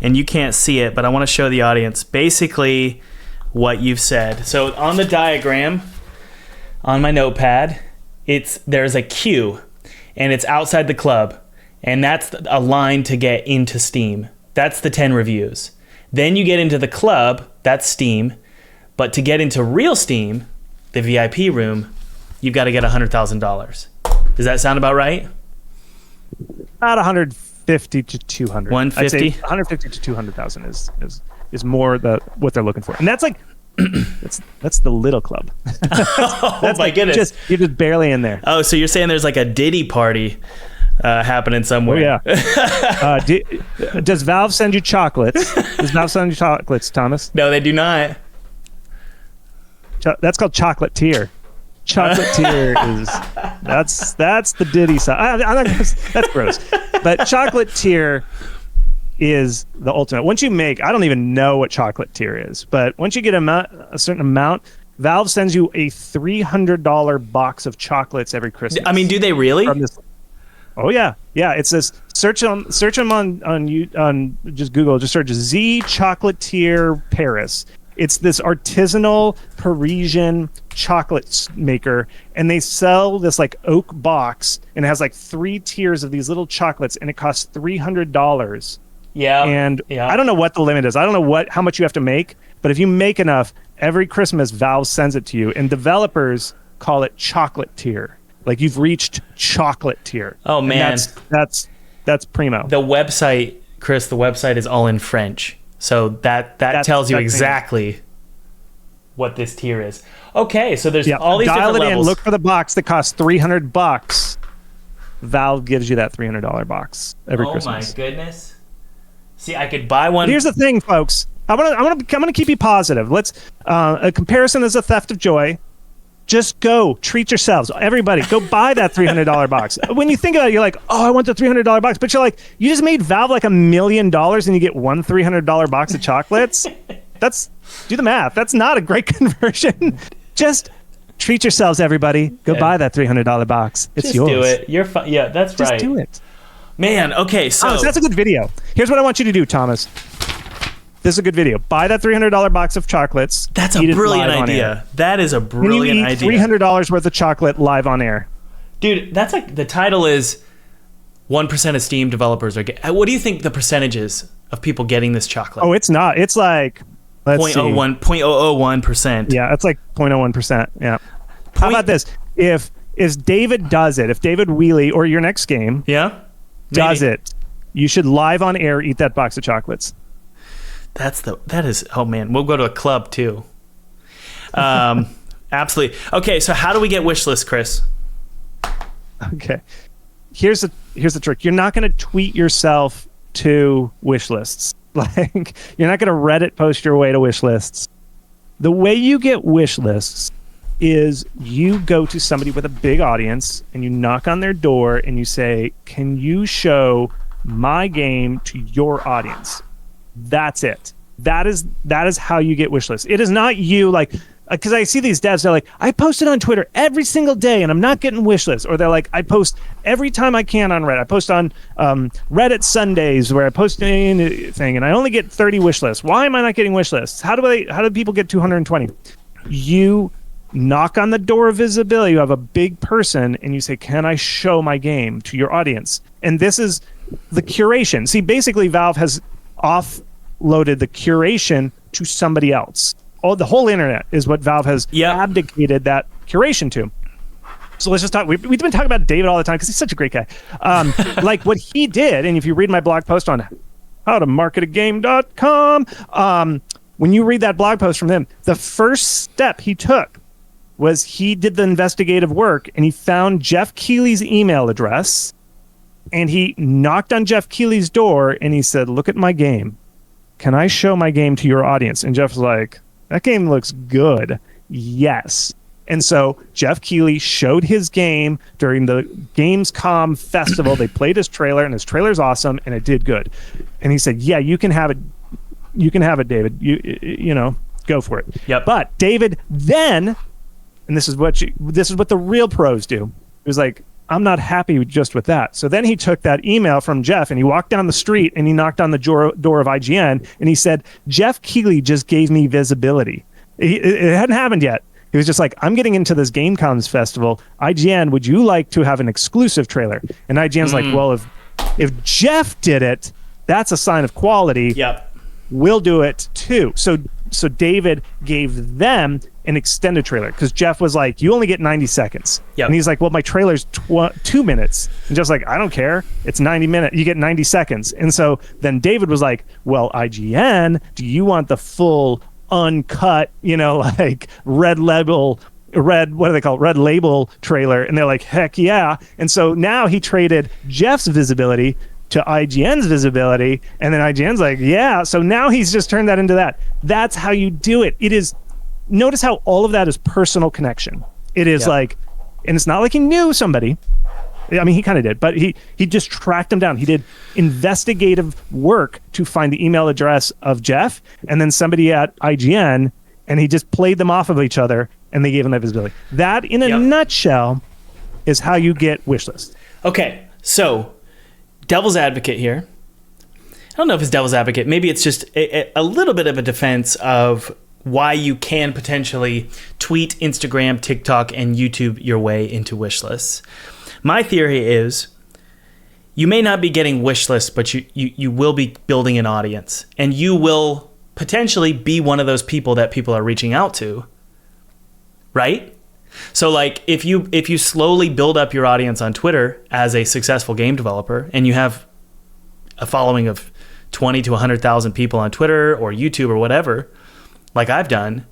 And you can't see it, but I want to show the audience basically what you've said. So on the diagram, on my notepad, there's a queue, and it's outside the club, and that's a line to get into Steam. That's the 10 reviews. Then you get into the club, that's Steam, but to get into real Steam, the VIP room, you've got to get $100,000. Does that sound about right? About 150 to 200. 150? I'd say 150 to 200,000 is more what they're looking for. And that's like that's the little club. That's my goodness. You're just barely in there. Oh, so you're saying there's like a Diddy party happening somewhere. Oh, yeah. Does Valve send you chocolates? Does Valve send you chocolates, Thomas? No, they do not. That's called chocolate tier. Chocolate tier is that's the Diddy side. That's gross. But chocolate tier is the ultimate. Once you I don't even know what chocolate tier is, but once you get a certain amount, Valve sends you a $300 box of chocolates every Christmas. I mean, do they really? Oh yeah. It's this. Search them on just Google. Just search Z Chocolatier Paris. It's this artisanal Parisian chocolate maker, and they sell this like oak box, and it has like 3 tiers of these little chocolates, and it costs $300. Yeah. And I don't know what the limit is. I don't know how much you have to make, but if you make enough, every Christmas Valve sends it to you, and developers call it chocolate tier. Like you've reached chocolate tier. Oh man, and that's primo. The website, Chris, the website is all in French. So that tells you exactly what this tier is. Okay, so there's all these different levels. Dial it in. Look for the box that costs $300. Valve gives you that $300 box every Christmas. Oh my goodness! See, I could buy one. Here's the thing, folks. I'm gonna keep you positive. Let's a comparison is a theft of joy. Just go treat yourselves. Everybody, go buy that $300 box. When you think about it, you're like, oh, I want the $300 box. But you're like, you just made Valve like $1 million and you get one $300 box of chocolates. Do the math. That's not a great conversion. Just treat yourselves, everybody. Go buy that $300 box. It's yours. Just do it. You're fine. Yeah, that's right. Just do it. Man, okay, so. Thomas, that's a good video. Here's what I want you to do, Thomas. This is a good video. Buy that $300 box of chocolates. That's a brilliant idea. That is a brilliant idea. $300 worth of chocolate live on air. Dude, that's like the title is 1% of Steam developers are getting. What do you think the percentage is of people getting this chocolate? Oh, it's not. It's like 0.001%. Yeah, it's like 0.01%. Yeah. How about this? If David does it, if David Wheely or your next game does it, you should live on air eat that box of chocolates. That is, oh man, we'll go to a club too. Absolutely. Okay, so how do we get wish lists, Chris? Okay. Here's the trick. You're not going to tweet yourself to wish lists. Like, you're not going to Reddit post your way to wish lists. The way you get wish lists is you go to somebody with a big audience and you knock on their door and you say, "Can you show my game to your audience?" That's it. That is how you get wish lists. It is not you, like, because I see these devs, they're like, "I post it on Twitter every single day and I'm not getting wish lists." Or they're like, "I post every time I can on Reddit. I post on Reddit Sundays where I post anything and I only get 30 wish lists. Why am I not getting wish lists? How do people get 220? You knock on the door of visibility. You have a big person and you say, "Can I show my game to your audience?" And this is the curation. See, basically Valve has offloaded the curation to somebody else. The whole internet is what Valve has abdicated that curation to. So let's just talk. We've been talking about David all the time because he's such a great guy. Like what he did, and if you read my blog post on howtomarketagame.com, when you read that blog post from him, the first step he took was he did the investigative work and he found Jeff Keighley's email address and he knocked on Jeff Keighley's door and he said, "Look at my game. Can I show my game to your audience?" And Jeff was like, "That game looks good." Yes. And so Jeff Keighley showed his game during the Gamescom festival. They played his trailer and his trailer's awesome and it did good. And he said, "Yeah, you can have it. You can have it, David. You know, go for it." Yep. But David then, and this is what the real pros do. He was like, "I'm not happy just with that." So then he took that email from Jeff and he walked down the street and he knocked on the door of IGN and he said, "Jeff Keighley just gave me visibility." It hadn't happened yet. He was just like, "I'm getting into this GameComs festival. IGN, would you like to have an exclusive trailer?" And IGN's like, "Well, if Jeff did it, that's a sign of quality. Yep. We'll do it too." So David gave them an extended trailer because Jeff was like, "You only get 90 seconds." Yep. And he's like, "Well, my trailer's 2 minutes." And Jeff's like, "I don't care. It's 90 minutes. You get 90 seconds." And so then David was like, "Well, IGN, do you want the full uncut, like red label trailer?" And they're like, "Heck yeah." And so now he traded Jeff's visibility to IGN's visibility, and then IGN's like, "Yeah." So now he's just turned that into that. That's how you do it. It is, notice how all of that is personal connection. It is like, and it's not like he knew somebody. I mean, he kind of did, but he just tracked him down. He did investigative work to find the email address of Jeff and then somebody at IGN, and he just played them off of each other, and they gave him that visibility. That, in a nutshell, is how you get wish lists. Okay, so devil's advocate here. I don't know if it's devil's advocate. Maybe it's just a little bit of a defense of why you can potentially tweet, Instagram, TikTok, and YouTube your way into wish lists. My theory is you may not be getting wish lists, but you will be building an audience, and you will potentially be one of those people that people are reaching out to, right? So like if you slowly build up your audience on Twitter as a successful game developer and you have a following of 20 to 100,000 people on Twitter or YouTube or whatever, like I've done,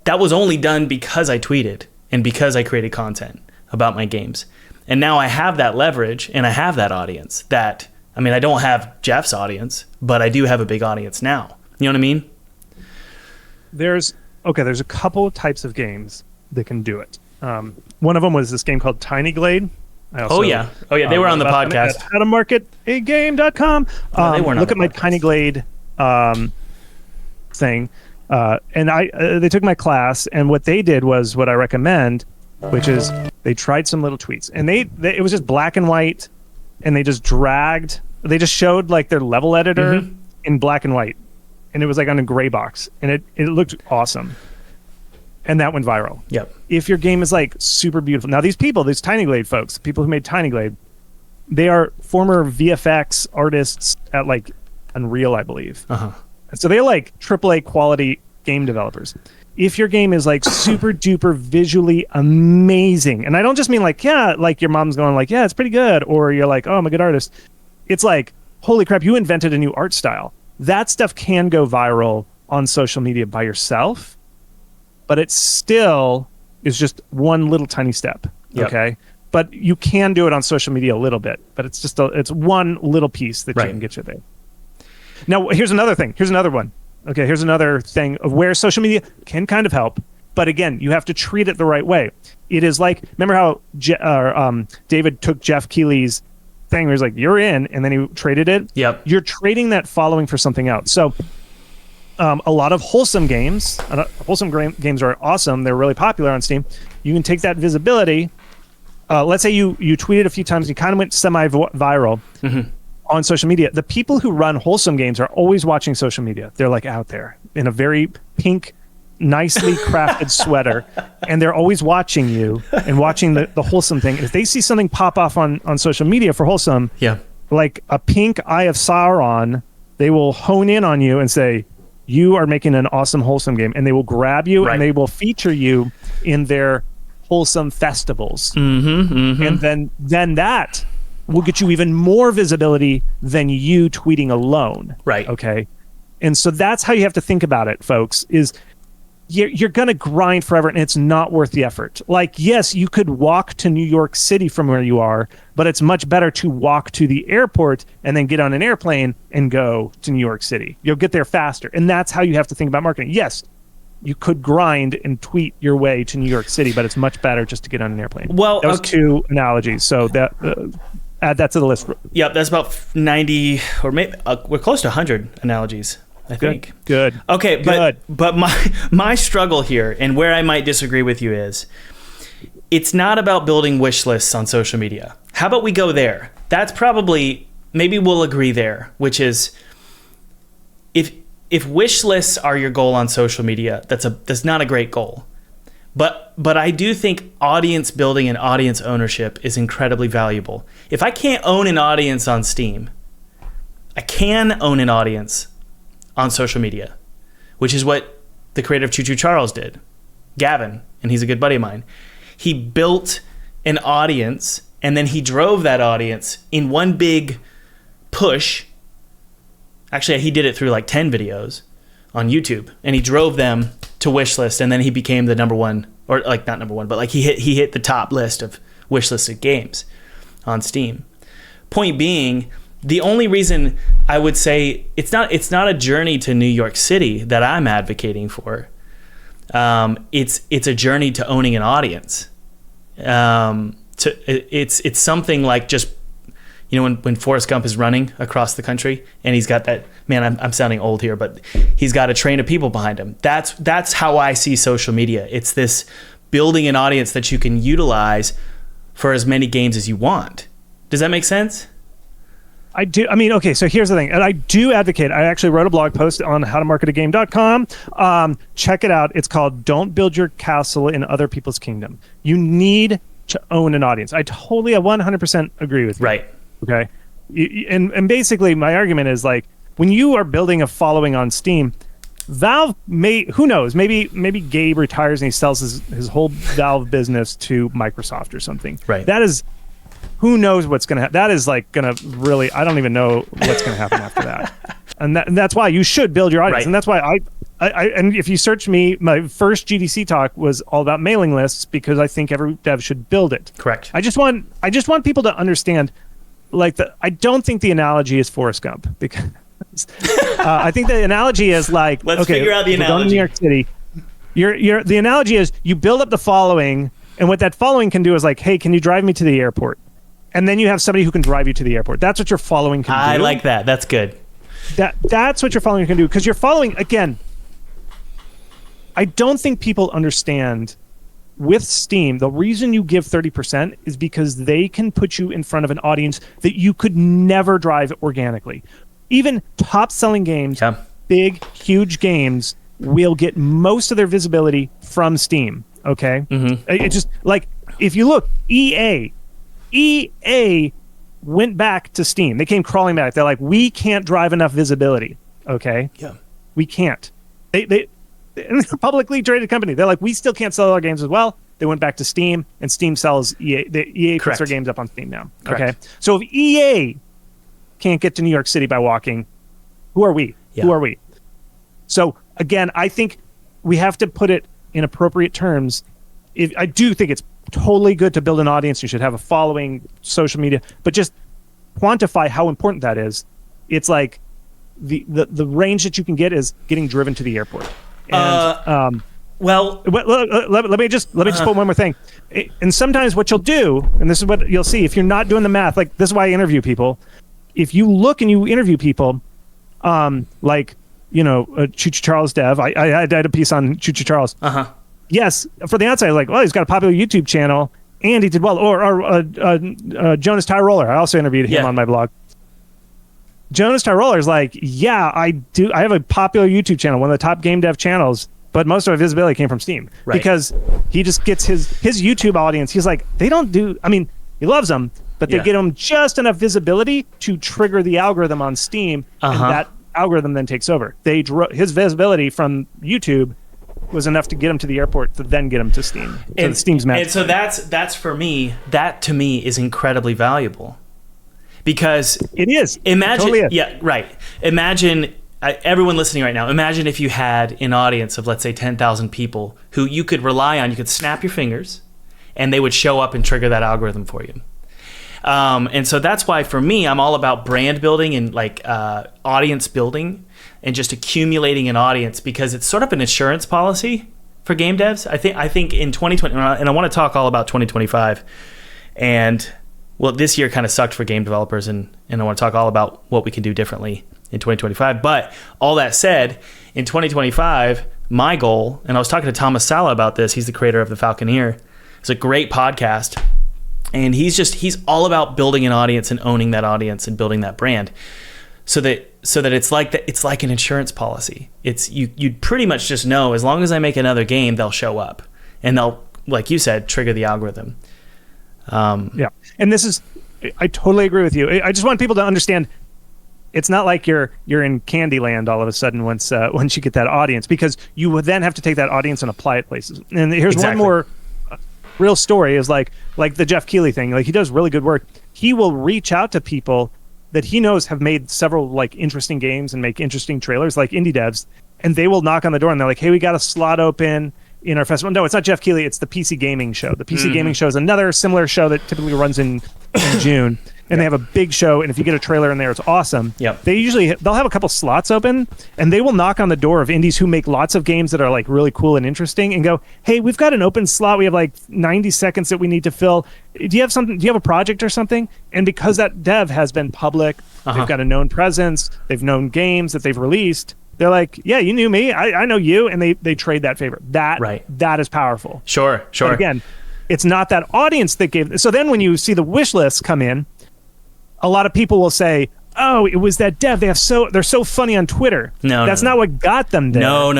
that was only done because I tweeted and because I created content about my games. And now I have that leverage and I have that audience that, I mean, I don't have Jeff's audience, but I do have a big audience now. You know what I mean? There's a couple of types of games that can do it. One of them was this game called Tiny Glade. Oh yeah, they were on the podcast. howtomarketagame.com. They weren't. Look at my Tiny Glade thing. And they took my class, and what they did was what I recommend, which is they tried some little tweets, and it was just black and white, and they just showed like their level editor in black and white, and it was like on a gray box, and it looked awesome. And that went viral. Yep. If your game is like super beautiful. Now these Tiny Glade folks, people who made Tiny Glade, they are former VFX artists at like Unreal, I believe. Uh-huh. So they're like AAA quality game developers. If your game is like super duper visually amazing, and I don't just mean like, yeah, like your mom's going like, yeah, it's pretty good, or you're like, oh, I'm a good artist. It's like, holy crap, you invented a new art style. That stuff can go viral on social media by yourself. but it still is just one little tiny step. Yep. Okay. But you can do it on social media a little bit, but it's just it's one little piece that you can get you there. Now, here's another thing. Here's another one. Okay. Here's another thing of where social media can kind of help. But again, you have to treat it the right way. It is like, remember how David took Jeff Keighley's thing where he's like, you're in, and then he traded it? Yep. You're trading that following for something else. So a lot of wholesome games are awesome. They're really popular on Steam. You can take that visibility. Let's say you tweeted a few times, you kind of went semi-viral on social media. The people who run wholesome games are always watching social media. They're like out there in a very pink, nicely crafted sweater, and they're always watching you and watching the wholesome thing. If they see something pop off on social media for wholesome, like a pink Eye of Sauron, they will hone in on you and say, you are making an awesome wholesome game, and they will grab you and they will feature you in their wholesome festivals. And then that will get you even more visibility than you tweeting alone. Right. Okay. And so that's how you have to think about it, folks, is you're going to grind forever, and it's not worth the effort. Like, yes, you could walk to New York City from where you are, but it's much better to walk to the airport and then get on an airplane and go to New York City. You'll get there faster. And that's how you have to think about marketing. Yes, you could grind and tweet your way to New York City, but it's much better just to get on an airplane. Well, those two analogies. So that add that to the list. Yep, that's about 90, or maybe we're close to 100 analogies, I think. Good. Okay, but my struggle here, and where I might disagree with you, is it's not about building wish lists on social media. How about we go there? That's probably, maybe we'll agree there, which is if wish lists are your goal on social media, that's not a great goal. But I do think audience building and audience ownership is incredibly valuable. If I can't own an audience on Steam, I can own an audience on social media, which is what the creator of Choo Choo Charles did, Gavin, and he's a good buddy of mine. He built an audience, and then he drove that audience in one big push. Actually, he did it through like 10 videos on YouTube, and he drove them to wishlist, and then he became the number one, or like not number one, but like he hit the top list of wishlisted games on Steam. Point being, the only reason I would say it's not a journey to New York City that I'm advocating for. It's a journey to owning an audience. It's something like just, you know, when Forrest Gump is running across the country and he's got that, man, I'm sounding old here, but he's got a train of people behind him. That's how I see social media. It's this building an audience that you can utilize for as many games as you want. Does that make sense? I do. I mean, okay, so here's the thing. And I do advocate. I actually wrote a blog post on howtomarketagame.com. Check it out. It's called Don't Build Your Castle in Other People's Kingdom. You need to own an audience. I totally 100% agree with you. Right. Okay. And basically my argument is like, when you are building a following on Steam, Valve who knows, maybe Gabe retires and he sells his whole Valve business to Microsoft or something. Right. That is, who knows what's going to happen. That is like going to really, I don't even know what's going to happen after that. And that's why you should build your audience. Right. And that's why I and if you search me, my first GDC talk was all about mailing lists because I think every dev should build it. Correct. I just want people to understand, like, I don't think the analogy is Forrest Gump, because I think the analogy is like, let's figure out the we're analogy. going to New York City. The analogy is you build up the following, and what that following can do is like, hey, can you drive me to the airport? And then you have somebody who can drive you to the airport. That's what your following can do. I like that. That's good. That's what your following can do, because your following, again, I don't think people understand with Steam, the reason you give 30% is because they can put you in front of an audience that you could never drive organically. Even top selling games, big, huge games, will get most of their visibility from Steam. Okay. It just, like, if you look, EA went back to Steam. They came crawling back. They're like, we can't drive enough visibility. Okay. Yeah. We can't. They and they're a publicly traded company. They're like, we still can't sell our games as well. They went back to Steam, and Steam sells EA. EA puts their games up on Steam now. Correct. Okay. So if EA can't get to New York City by walking, who are we? Yeah. Who are we? So again, I think we have to put it in appropriate terms, I do think it's totally good to build an audience. You should have a following, social media, but just quantify how important that is. It's like the range that you can get is getting driven to the airport. And, let me just put one more thing. And sometimes what you'll do, and this is what you'll see, if you're not doing the math, like this is why I interview people. If you look and you interview people, like, Choo Choo Charles Dev, I did a piece on Choo Choo Charles. Yes, for the outside, like, well, he's got a popular YouTube channel and he did well. Or Jonas Tyroller, I also interviewed him on my blog. Jonas Tyroller is like, yeah, I have a popular YouTube channel, one of the top game dev channels, but most of my visibility came from Steam. Right. Because he just gets his YouTube audience. He's like, he loves them, but they get him just enough visibility to trigger the algorithm on Steam, and that algorithm then takes over. His visibility from YouTube was enough to get him to the airport to then get him to Steam. So Steam's magic. And so that's for me, that to me is incredibly valuable. Because it is. Imagine, totally is. Yeah, right. Imagine, everyone listening right now, imagine if you had an audience of, let's say, 10,000 people who you could rely on. You could snap your fingers, and they would show up and trigger that algorithm for you. And so that's why, for me, I'm all about brand building and like audience building and just accumulating an audience, because it's sort of an insurance policy for game devs. I think in 2020, and I want to talk all about 2025, and well, this year kind of sucked for game developers, and I want to talk all about what we can do differently in 2025. But all that said, in 2025, my goal, and I was talking to Thomas Sala about this, he's the creator of The Falconeer. It's a great podcast, and he's all about building an audience and owning that audience and building that brand, so that it's like an insurance policy. It's you'd pretty much just know, as long as I make another game, they'll show up, and they'll, like you said, trigger the algorithm. Yeah. And I totally agree with you. I just want people to understand, it's not like you're in Candyland all of a sudden once you get that audience, because you would then have to take that audience and apply it places. And here's one more real story, is like the Jeff Keighley thing. Like, he does really good work. He will reach out to people that he knows have made several like interesting games and make interesting trailers, like indie devs, and they will knock on the door and they're like, hey, we got a slot open in our festival. No, it's not Jeff Keighley. It's the PC Gaming Show. The PC Gaming Show is another similar show that typically runs in June, and they have a big show. And if you get a trailer in there, it's awesome. Yep. They'll have a couple slots open, and they will knock on the door of indies who make lots of games that are like really cool and interesting, and go, hey, we've got an open slot. We have like 90 seconds that we need to fill. Do you have something? Do you have a project or something? And because that dev has been public, they've got a known presence, they've known games that they've released. They're like, yeah, you knew me. I know you. And they trade that favor. That is powerful. Sure. But again, it's not that audience that gave. So then when you see the wish lists come in, a lot of people will say, oh, it was that dev. They're so funny on Twitter. That's not what got them there. No.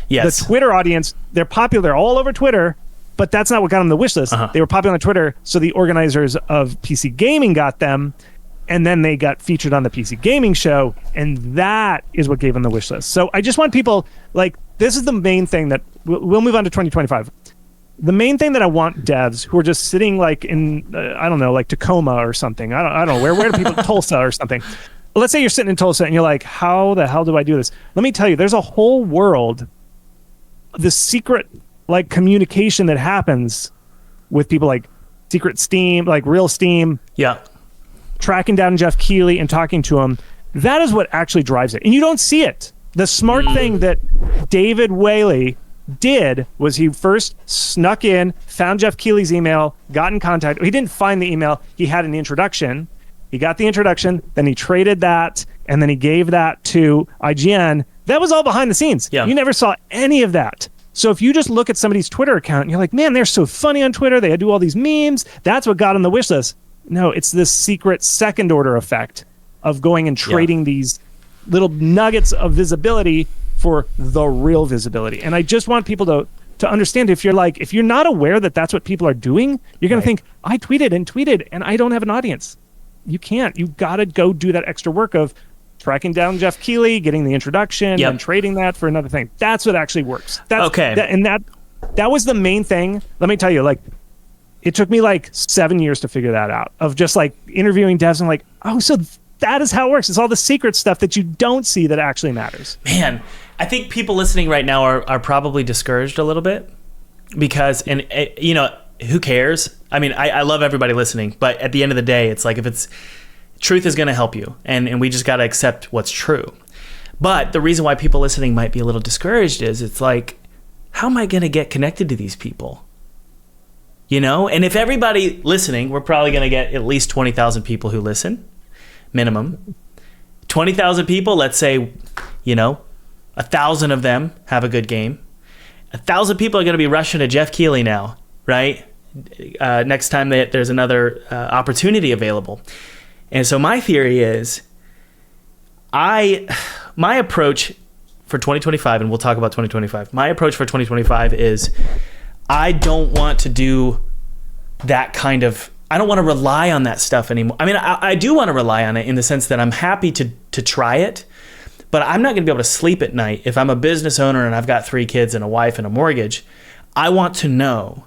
Yes. The Twitter audience, they're popular. They're all over Twitter, but that's not what got them the wish list. They were popular on Twitter, so the organizers of PC Gaming got them. And then they got featured on the PC Gaming Show, and that is what gave them the wish list. So I just want people, like, this is the main thing that we'll move on to 2025. The main thing that I want devs who are just sitting like in, I don't know, like Tacoma or something. I don't know, where do people, Tulsa or something. Let's say you're sitting in Tulsa and you're like, how the hell do I do this? Let me tell you, there's a whole world, the secret like communication that happens with people, like secret Steam, like real Steam. Yeah. Tracking down Jeff Keighley and talking to him. That is what actually drives it. And you don't see it. The smart thing that David Whaley did was he first snuck in, found Jeff Keighley's email, got in contact. He didn't find the email. He had an introduction. He got the introduction, then he traded that, and then he gave that to IGN. That was all behind the scenes. Yeah. You never saw any of that. So if you just look at somebody's Twitter account and you're like, man, they're so funny on Twitter. They do all these memes. That's what got on the wish list. No, it's this secret second order effect of going and trading these little nuggets of visibility for the real visibility. And I just want people to understand, if you're not aware that that's what people are doing, you're going to think, I tweeted and I don't have an audience. You can't. You got to go do that extra work of tracking down Jeff Keighley, getting the introduction, and trading that for another thing. That's what actually works. That was the main thing. Let me tell you, like, it took me like 7 years to figure that out, of just like interviewing devs and like, oh, so that is how it works. It's all the secret stuff that you don't see that actually matters. Man, I think people listening right now are probably discouraged a little bit because, and you know, who cares? I mean, I love everybody listening, but at the end of the day, it's like, if it's truth is going to help you, and we just got to accept what's true. But the reason why people listening might be a little discouraged is it's like, how am I going to get connected to these people? You know, and if everybody listening, we're probably going to get at least 20,000 people who listen, minimum. 20,000 people, let's say, you know, 1,000 of them have a good game. 1,000 people are going to be rushing to Jeff Keighley now, right? Next time there's another opportunity available. And so my theory is, my approach for 2025, and we'll talk about 2025, my approach for 2025 is, I don't want to do that kind of, I don't want to rely on that stuff anymore. I mean, I do want to rely on it in the sense that I'm happy to try it, but I'm not going to be able to sleep at night. If I'm a business owner and I've got 3 kids and a wife and a mortgage, I want to know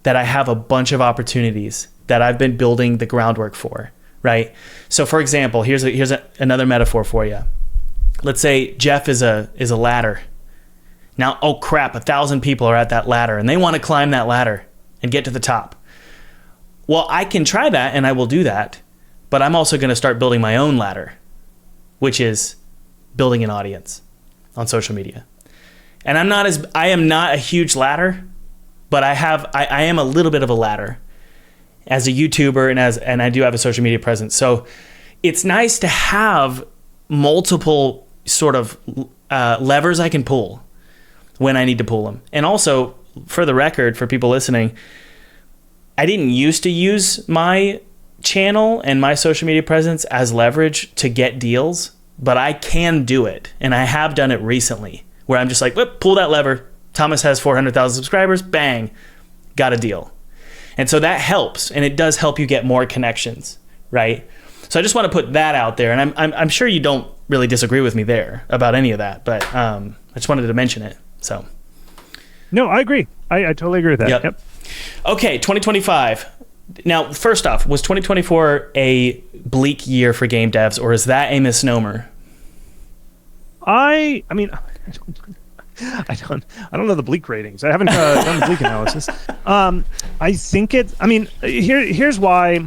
that I have a bunch of opportunities that I've been building the groundwork for, right? So for example, here's another metaphor for you. Let's say Jeff is a ladder. Now, oh crap, 1,000 people are at that ladder and they want to climb that ladder and get to the top. Well, I can try that and I will do that, but I'm also going to start building my own ladder, which is building an audience on social media. And I am not a huge ladder, but I am a little bit of a ladder as a YouTuber and I do have a social media presence. So it's nice to have multiple sort of levers I can pull when I need to pull them. And also, for the record, for people listening, I didn't used to use my channel and my social media presence as leverage to get deals, but I can do it. And I have done it recently where I'm just like, whoop, pull that lever. Thomas has 400,000 subscribers. Bang, got a deal. And so that helps. And it does help you get more connections, right? So I just want to put that out there. And I'm sure you don't really disagree with me there about any of that, but I just wanted to mention it. So, no, I agree. I totally agree with that. Yep. Okay, 2025. Now, first off, was 2024 a bleak year for game devs, or is that a misnomer? I mean, I don't know the bleak ratings. I haven't done the bleak analysis. I think here's why.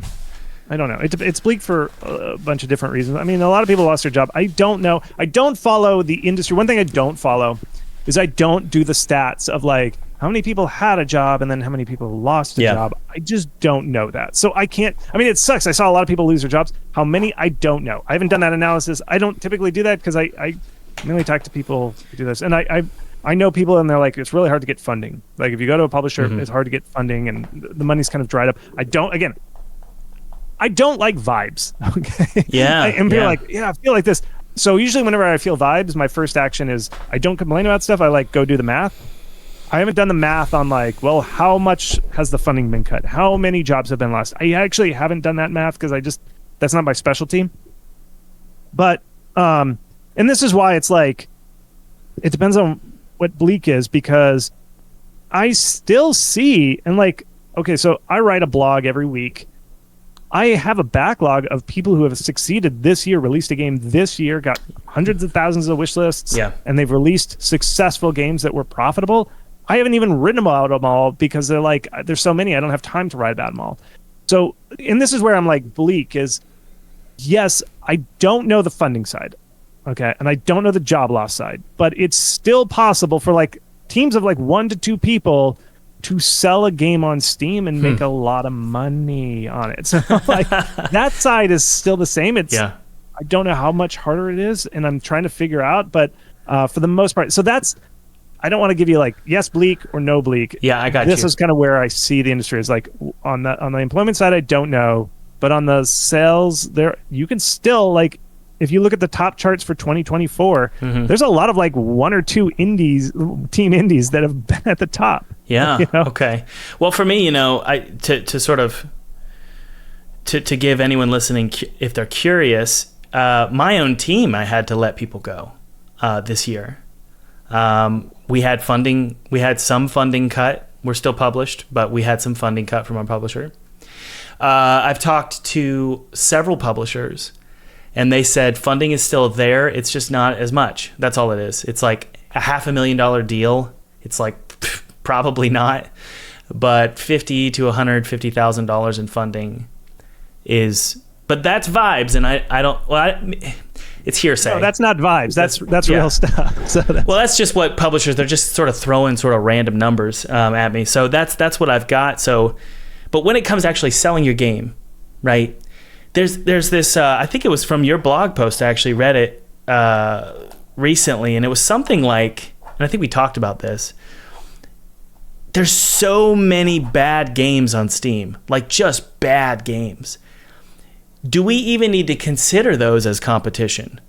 I don't know. It's bleak for a bunch of different reasons. I mean, a lot of people lost their job. I don't know. I don't follow the industry. One thing I don't follow is I don't do the stats of like how many people had a job and then how many people lost a job. I just don't know that. So I can't, I mean, it sucks. I saw a lot of people lose their jobs. How many? I don't know. I haven't done that analysis. I don't typically do that because I mainly talk to people who do this. And I know people and they're like, it's really hard to get funding. Like if you go to a publisher, it's hard to get funding and the money's kind of dried up. I don't like vibes. Okay. Yeah. And people are like, I feel like this. So usually whenever I feel vibes, my first action is I don't complain about stuff. I like go do the math. I haven't done the math on like, well, how much has the funding been cut? How many jobs have been lost? I actually haven't done that math because that's not my specialty. But, and this is why it's like, it depends on what bleak is because I still see, and like, okay, so I write a blog every week. I have a backlog of people who have succeeded this year, released a game this year, got hundreds of thousands of wish lists, and they've released successful games that were profitable. I haven't even written about them all because they're like, there's so many, I don't have time to write about them all. So, and this is where I'm like bleak is, yes, I don't know the funding side, okay, and I don't know the job loss side, but it's still possible for like teams of like 1 to 2 people to sell a game on Steam and make a lot of money on it. So like that side is still the same. I don't know how much harder it is and I'm trying to figure out, but for the most part, so I don't want to give you like yes bleak or no bleak. Yeah, I got This is kind of where I see the industry is like on the employment side, I don't know, but on the sales there, you can still like, if you look at the top charts for 2024, there's a lot of like 1 or 2 team indies that have been at the top. Yeah. You know? Okay. Well, for me, to sort of to give anyone listening, if they're curious, my own team, I had to let people go this year. We had funding. We had some funding cut. We're still published, but we had some funding cut from our publisher. I've talked to several publishers, and they said funding is still there. It's just not as much. That's all it is. It's like a $500,000 deal. It's like probably not, but $50,000 to $150,000 in funding is. But that's vibes, and I don't. Well, it's hearsay. No, that's not vibes. That's real stuff. So that's just what publishers. They're just sort of throwing sort of random numbers at me. So that's what I've got. So, but when it comes to actually selling your game, right? There's this. I think it was from your blog post. I actually read it recently, and it was something like. And I think we talked about this. There's so many bad games on Steam, like just bad games. Do we even need to consider those as competition?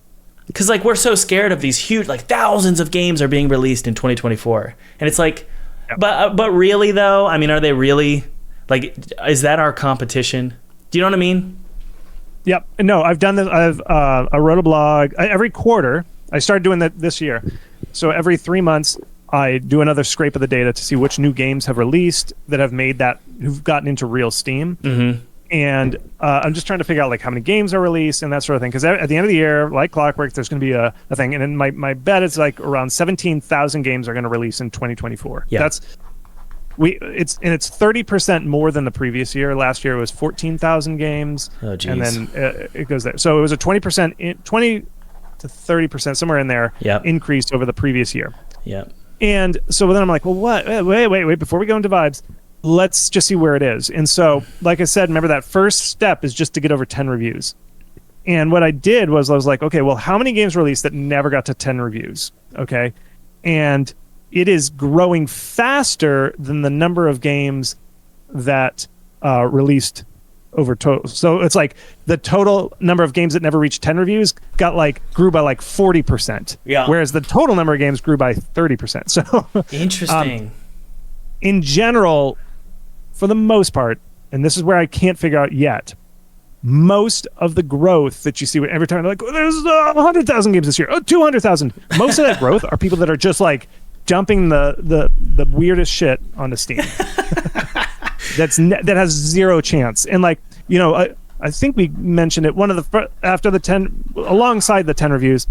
Because like we're so scared of these huge, like thousands of games are being released in 2024, and it's like, yep. but really though, I mean, are they really like? Is that our competition? Do you know what I mean? Yep. No, I've done this. I wrote a blog every quarter. I started doing that this year. So every 3 months, I do another scrape of the data to see which new games have released that have made that, who've gotten into real Steam. Mm-hmm. And I'm just trying to figure out like how many games are released and that sort of thing. Because at the end of the year, like clockwork, there's going to be a thing. And then my bet is like around 17,000 games are going to release in 2024. Yeah. It's 30% more than the previous year. Last year it was 14,000 games. Oh, geez. And then it goes there. So it was a 20% to 30%, somewhere in there, yep. increase over the previous year. Yeah. And so then I'm like, well, what? Wait, before we go into vibes, let's just see where it is. And so, like I said, remember that first step is just to get over 10 reviews. And what I did was I was like, okay, well, how many games released that never got to 10 reviews? Okay. And it is growing faster than the number of games that released over total. So it's like the total number of games that never reached 10 reviews grew by like 40%. Yeah. Whereas the total number of games grew by 30%. So interesting. In general, for the most part, and this is where I can't figure out yet, most of the growth that you see every time they're like, oh, there's 100,000 games this year, 200,000. Most of that growth are people that are just like dumping the weirdest shit onto Steam. That has zero chance. And like, you know, I think we mentioned it. Alongside the 10 reviews,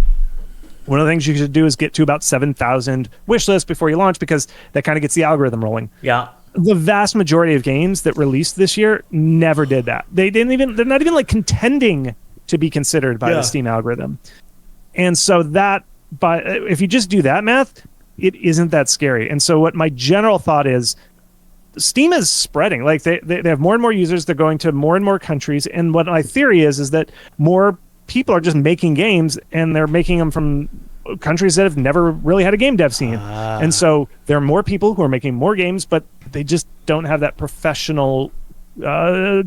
one of the things you should do is get to about 7,000 wish lists before you launch, because that kind of gets the algorithm rolling. Yeah. The vast majority of games that released this year never did that. They're not even like contending to be considered by the Steam algorithm. And so if you just do that math, it isn't that scary. And so what my general thought is, Steam is spreading. Like they have more and more users. They're going to more and more countries. And what my theory is that more people are just making games, and they're making them from countries that have never really had a game dev scene. And so there are more people who are making more games, but they just don't have that professional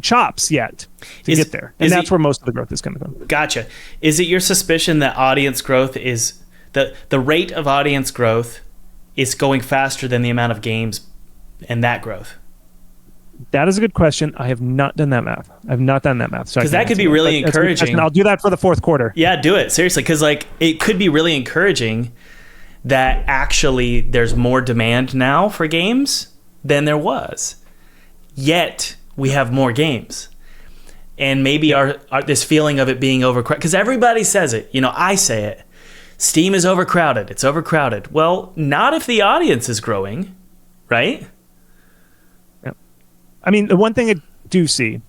chops yet to get there. And that's where most of the growth is coming from. Gotcha. Is it your suspicion that audience growth is the rate of audience growth is going faster than the amount of games and that growth? That is a good question. I have not done that math. Because that could be really encouraging. I'll do that for the fourth quarter. Yeah, do it. Seriously. Because like it could be really encouraging that actually there's more demand now for games than there was. Yet we have more games. And maybe our this feeling of it being overcrowded. Because everybody says it. You know, I say it. Steam is overcrowded. It's overcrowded. Well, not if the audience is growing, right? I mean, the one thing I do see,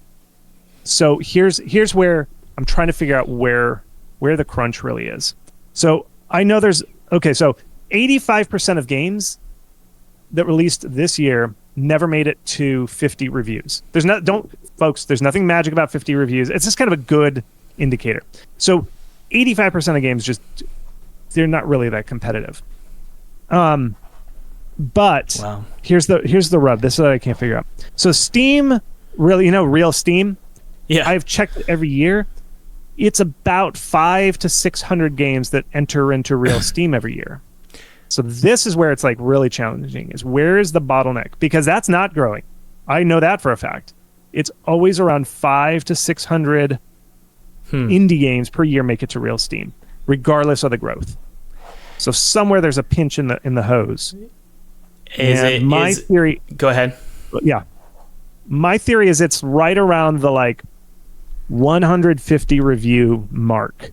so here's where I'm trying to figure out where the crunch really is. So I know so 85% of games that released this year never made it to 50 reviews. There's nothing magic about 50 reviews. It's just kind of a good indicator. So 85% of games they're not really that competitive. But wow. Here's the rub. This is what I can't figure out. So Steam, really, real Steam. Yeah. I've checked every year. It's about 500 to 600 games that enter into real Steam every year. So this is where it's like really challenging. Is where is the bottleneck? Because that's not growing. I know that for a fact. It's always around 500 to 600 indie games per year make it to real Steam, regardless of the growth. So somewhere there's a pinch in the hose. Theory. Go ahead. Yeah, my theory is it's right around the 150 review mark.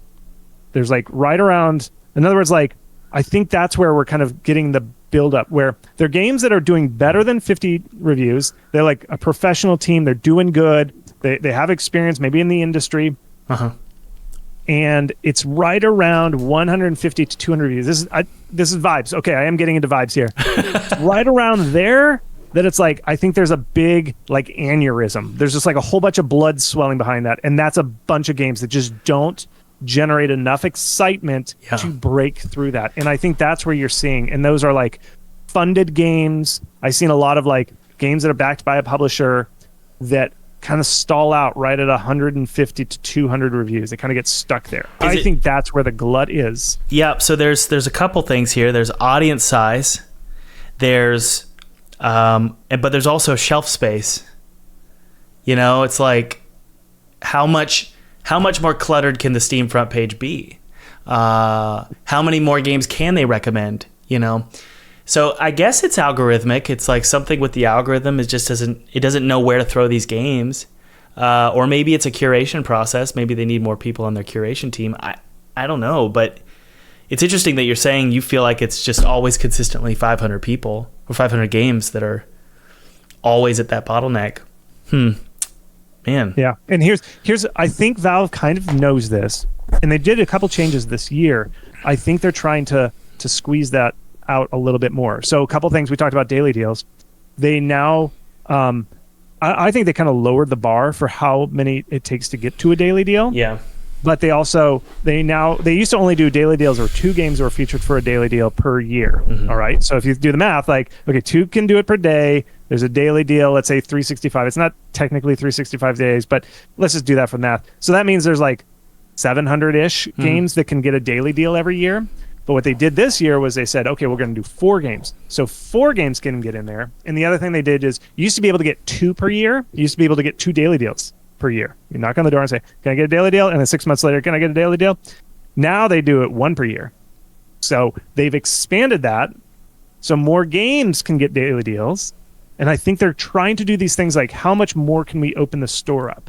There's like right around, in other words, like, I think that's where we're kind of getting the build up, where they're games that are doing better than 50 reviews. They're like a professional team. They're doing good. They have experience maybe in the industry. And it's right around 150 to 200 reviews. This is vibes. Okay, I am getting into vibes here. It's right around there that it's like, I think there's a big like aneurysm. There's just like a whole bunch of blood swelling behind that. And that's a bunch of games that just don't generate enough excitement to break through that. And I think that's where you're seeing, and those are like funded games. I've seen a lot of like games that are backed by a publisher that kind of stall out right at 150 to 200 reviews. They kind of get stuck there. I think that's where the glut is. Yeah. So there's a couple things here. There's audience size. There's but there's also shelf space. You know, it's like how much more cluttered can the Steam front page be? How many more games can they recommend? You know, so I guess it's algorithmic. It's like something with the algorithm is just doesn't know where to throw these games, or maybe it's a curation process. Maybe they need more people on their curation team. I don't know, but it's interesting that you're saying you feel like it's just always consistently 500 people or 500 games that are always at that bottleneck. Man. Yeah. And here's I think Valve kind of knows this, and they did a couple changes this year. I think they're trying to squeeze that out a little bit more. So a couple things we talked about, daily deals. They now I think they kind of lowered the bar for how many it takes to get to a daily deal. Yeah. But they used to only do daily deals or 2 games that were featured for a daily deal per year. All right. So if you do the math, like, okay, 2 can do it per day. There's a daily deal, let's say 365. It's not technically 365 days, but let's just do that for math. So that means there's like 700-ish games that can get a daily deal every year. But what they did this year was they said, okay, we're going to do 4 games. So 4 games can get in there. And the other thing they did is you used to be able to get 2 per year. You used to be able to get 2 daily deals per year. You knock on the door and say, can I get a daily deal? And then 6 months later, can I get a daily deal? Now they do it 1 per year. So they've expanded that so more games can get daily deals. And I think they're trying to do these things like, how much more can we open the store up?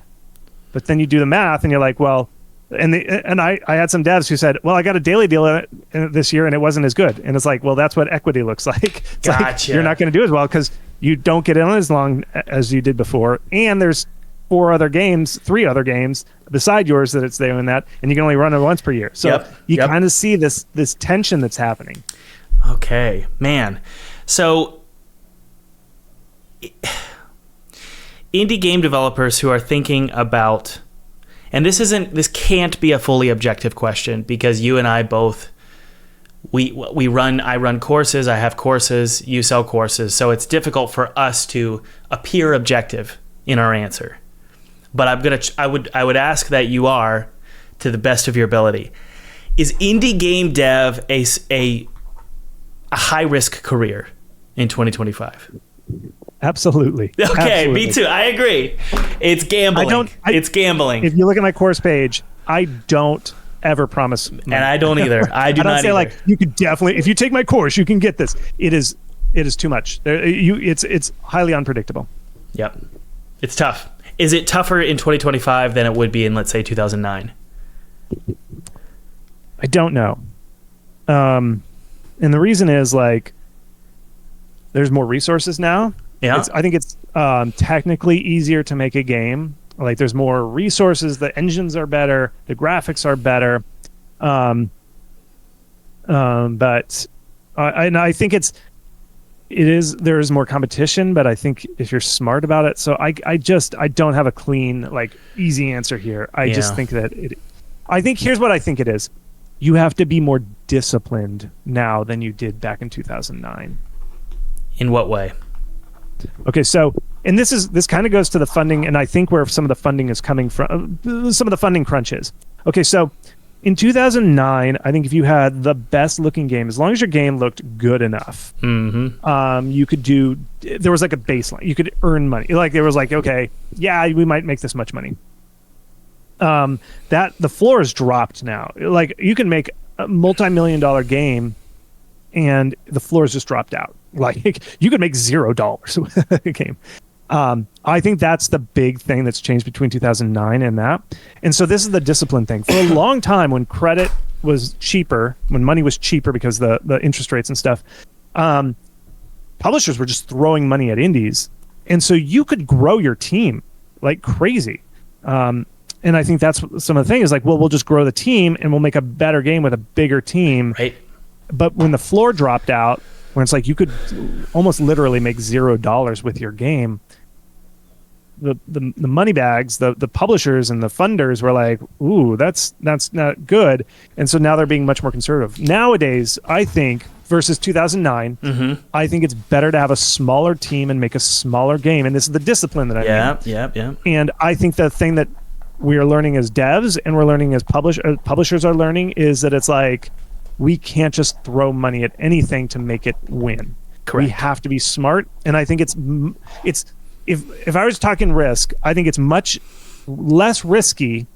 But then you do the math and you're like, well, and I had some devs who said, well, I got a daily deal this year and it wasn't as good. And it's like, well, that's what equity looks like. It's like, you're not going to do as well because you don't get in as long as you did before. And there's 3 other games beside yours that it's doing that, and you can only run it once per year. So you kind of see this tension that's happening. Okay, man. So indie game developers who are thinking about, and this can't be a fully objective question because you and I both I run courses, I have courses, you sell courses, so it's difficult for us to appear objective in our answer. But I would ask that you are, to the best of your ability. Is indie game dev a high risk career in 2025? Absolutely. Okay, Absolutely. Me too. I agree. It's gambling. It's gambling. If you look at my course page, I don't ever promise money. And I don't either. I do not say either. Like, you could definitely, if you take my course, you can get this. It is too much. It's highly unpredictable. Yep. It's tough. Is it tougher in 2025 than it would be in, let's say, 2009? I don't know. And the reason is, like, there's more resources now. Yeah. I think it's technically easier to make a game. Like, there's more resources. The engines are better. The graphics are better. But I think there is more competition, but I think if you're smart about it. So I don't have a clean, like, easy answer here. I just think that here's what I think it is. You have to be more disciplined now than you did back in 2009. In what way? Okay, so, and this kind of goes to the funding, and I think where some of the funding is coming from, some of the funding crunches. Okay, so in 2009, I think if you had the best looking game, as long as your game looked good enough, you could there was like a baseline. You could earn money. Like, there was like, okay, yeah, we might make this much money. That the floor has dropped now. Like, you can make a multi-million-dollar game and the floor has just dropped out. Like, you could make $0 with a game. I think that's the big thing that's changed between 2009 and that. And so this is the discipline thing. For a long time, when credit was cheaper, when money was cheaper because the interest rates and stuff, publishers were just throwing money at indies. And so you could grow your team like crazy. And I think that's some of the thing is like, well, we'll just grow the team and we'll make a better game with a bigger team. Right. But when the floor dropped out, when it's like you could almost literally make $0 with your game, the money bags, the publishers and the funders were like, ooh, that's not good. And so now they're being much more conservative. Nowadays, I think, versus 2009, I think it's better to have a smaller team and make a smaller game. And this is the discipline that I mean. Yeah. And I think the thing that we are learning as devs and we're learning as publishers are learning is that it's like, we can't just throw money at anything to make it win. Correct. We have to be smart. And I think it's if I was talking risk, I think it's much less risky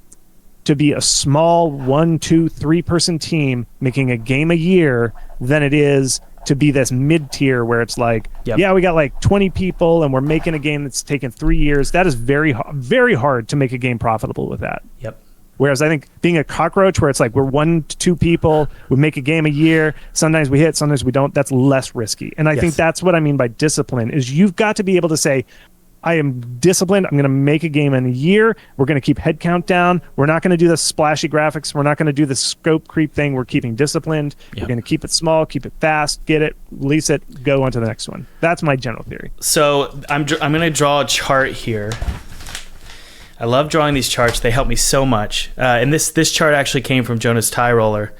to be a small 1, 2, 3 person team making a game a year than it is to be this mid-tier where it's like, yeah, we got like 20 people and we're making a game that's taken 3 years. That is very, very hard to make a game profitable with that. Yep. Whereas I think being a cockroach where it's like we're 1 to 2 people, we make a game a year, sometimes we hit, sometimes we don't, that's less risky. And I think that's what I mean by discipline is you've got to be able to say, I am disciplined. I'm going to make a game in a year. We're going to keep headcount down. We're not going to do the splashy graphics. We're not going to do the scope creep thing. We're keeping disciplined. We're going to keep it small, keep it fast, get it, release it, go on to the next one. That's my general theory. So I'm going to draw a chart here. I love drawing these charts. They help me so much. And this chart actually came from Jonas Tyroller.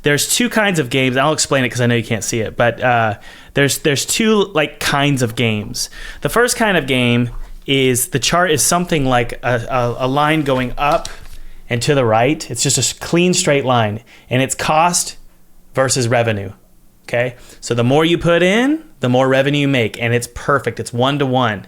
There's two kinds of games. I'll explain it because I know you can't see it. But there's two like kinds of games. The first kind of game is the chart is something like a line going up and to the right. It's just a clean straight line, and it's cost versus revenue. Okay, so the more you put in, the more revenue you make, and it's perfect. It's 1-to-1.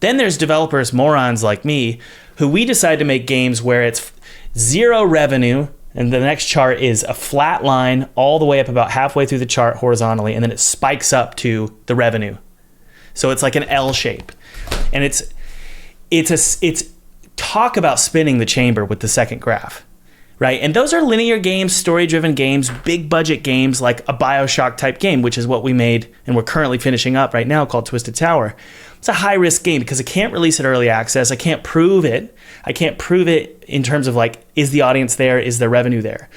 Then there's developers, morons like me, who we decide to make games where it's 0 revenue. And the next chart is a flat line all the way up about halfway through the chart horizontally, and then it spikes up to the revenue. So it's like an L shape. And it's talk about spinning the chamber with the second graph, right? And those are linear games, story-driven games, big budget games like a BioShock type game, which is what we made and we're currently finishing up right now called Twisted Tower. It's a high-risk game because I can't release it early access. I can't prove it. I can't prove it in terms of like, is the audience there? Is the revenue there?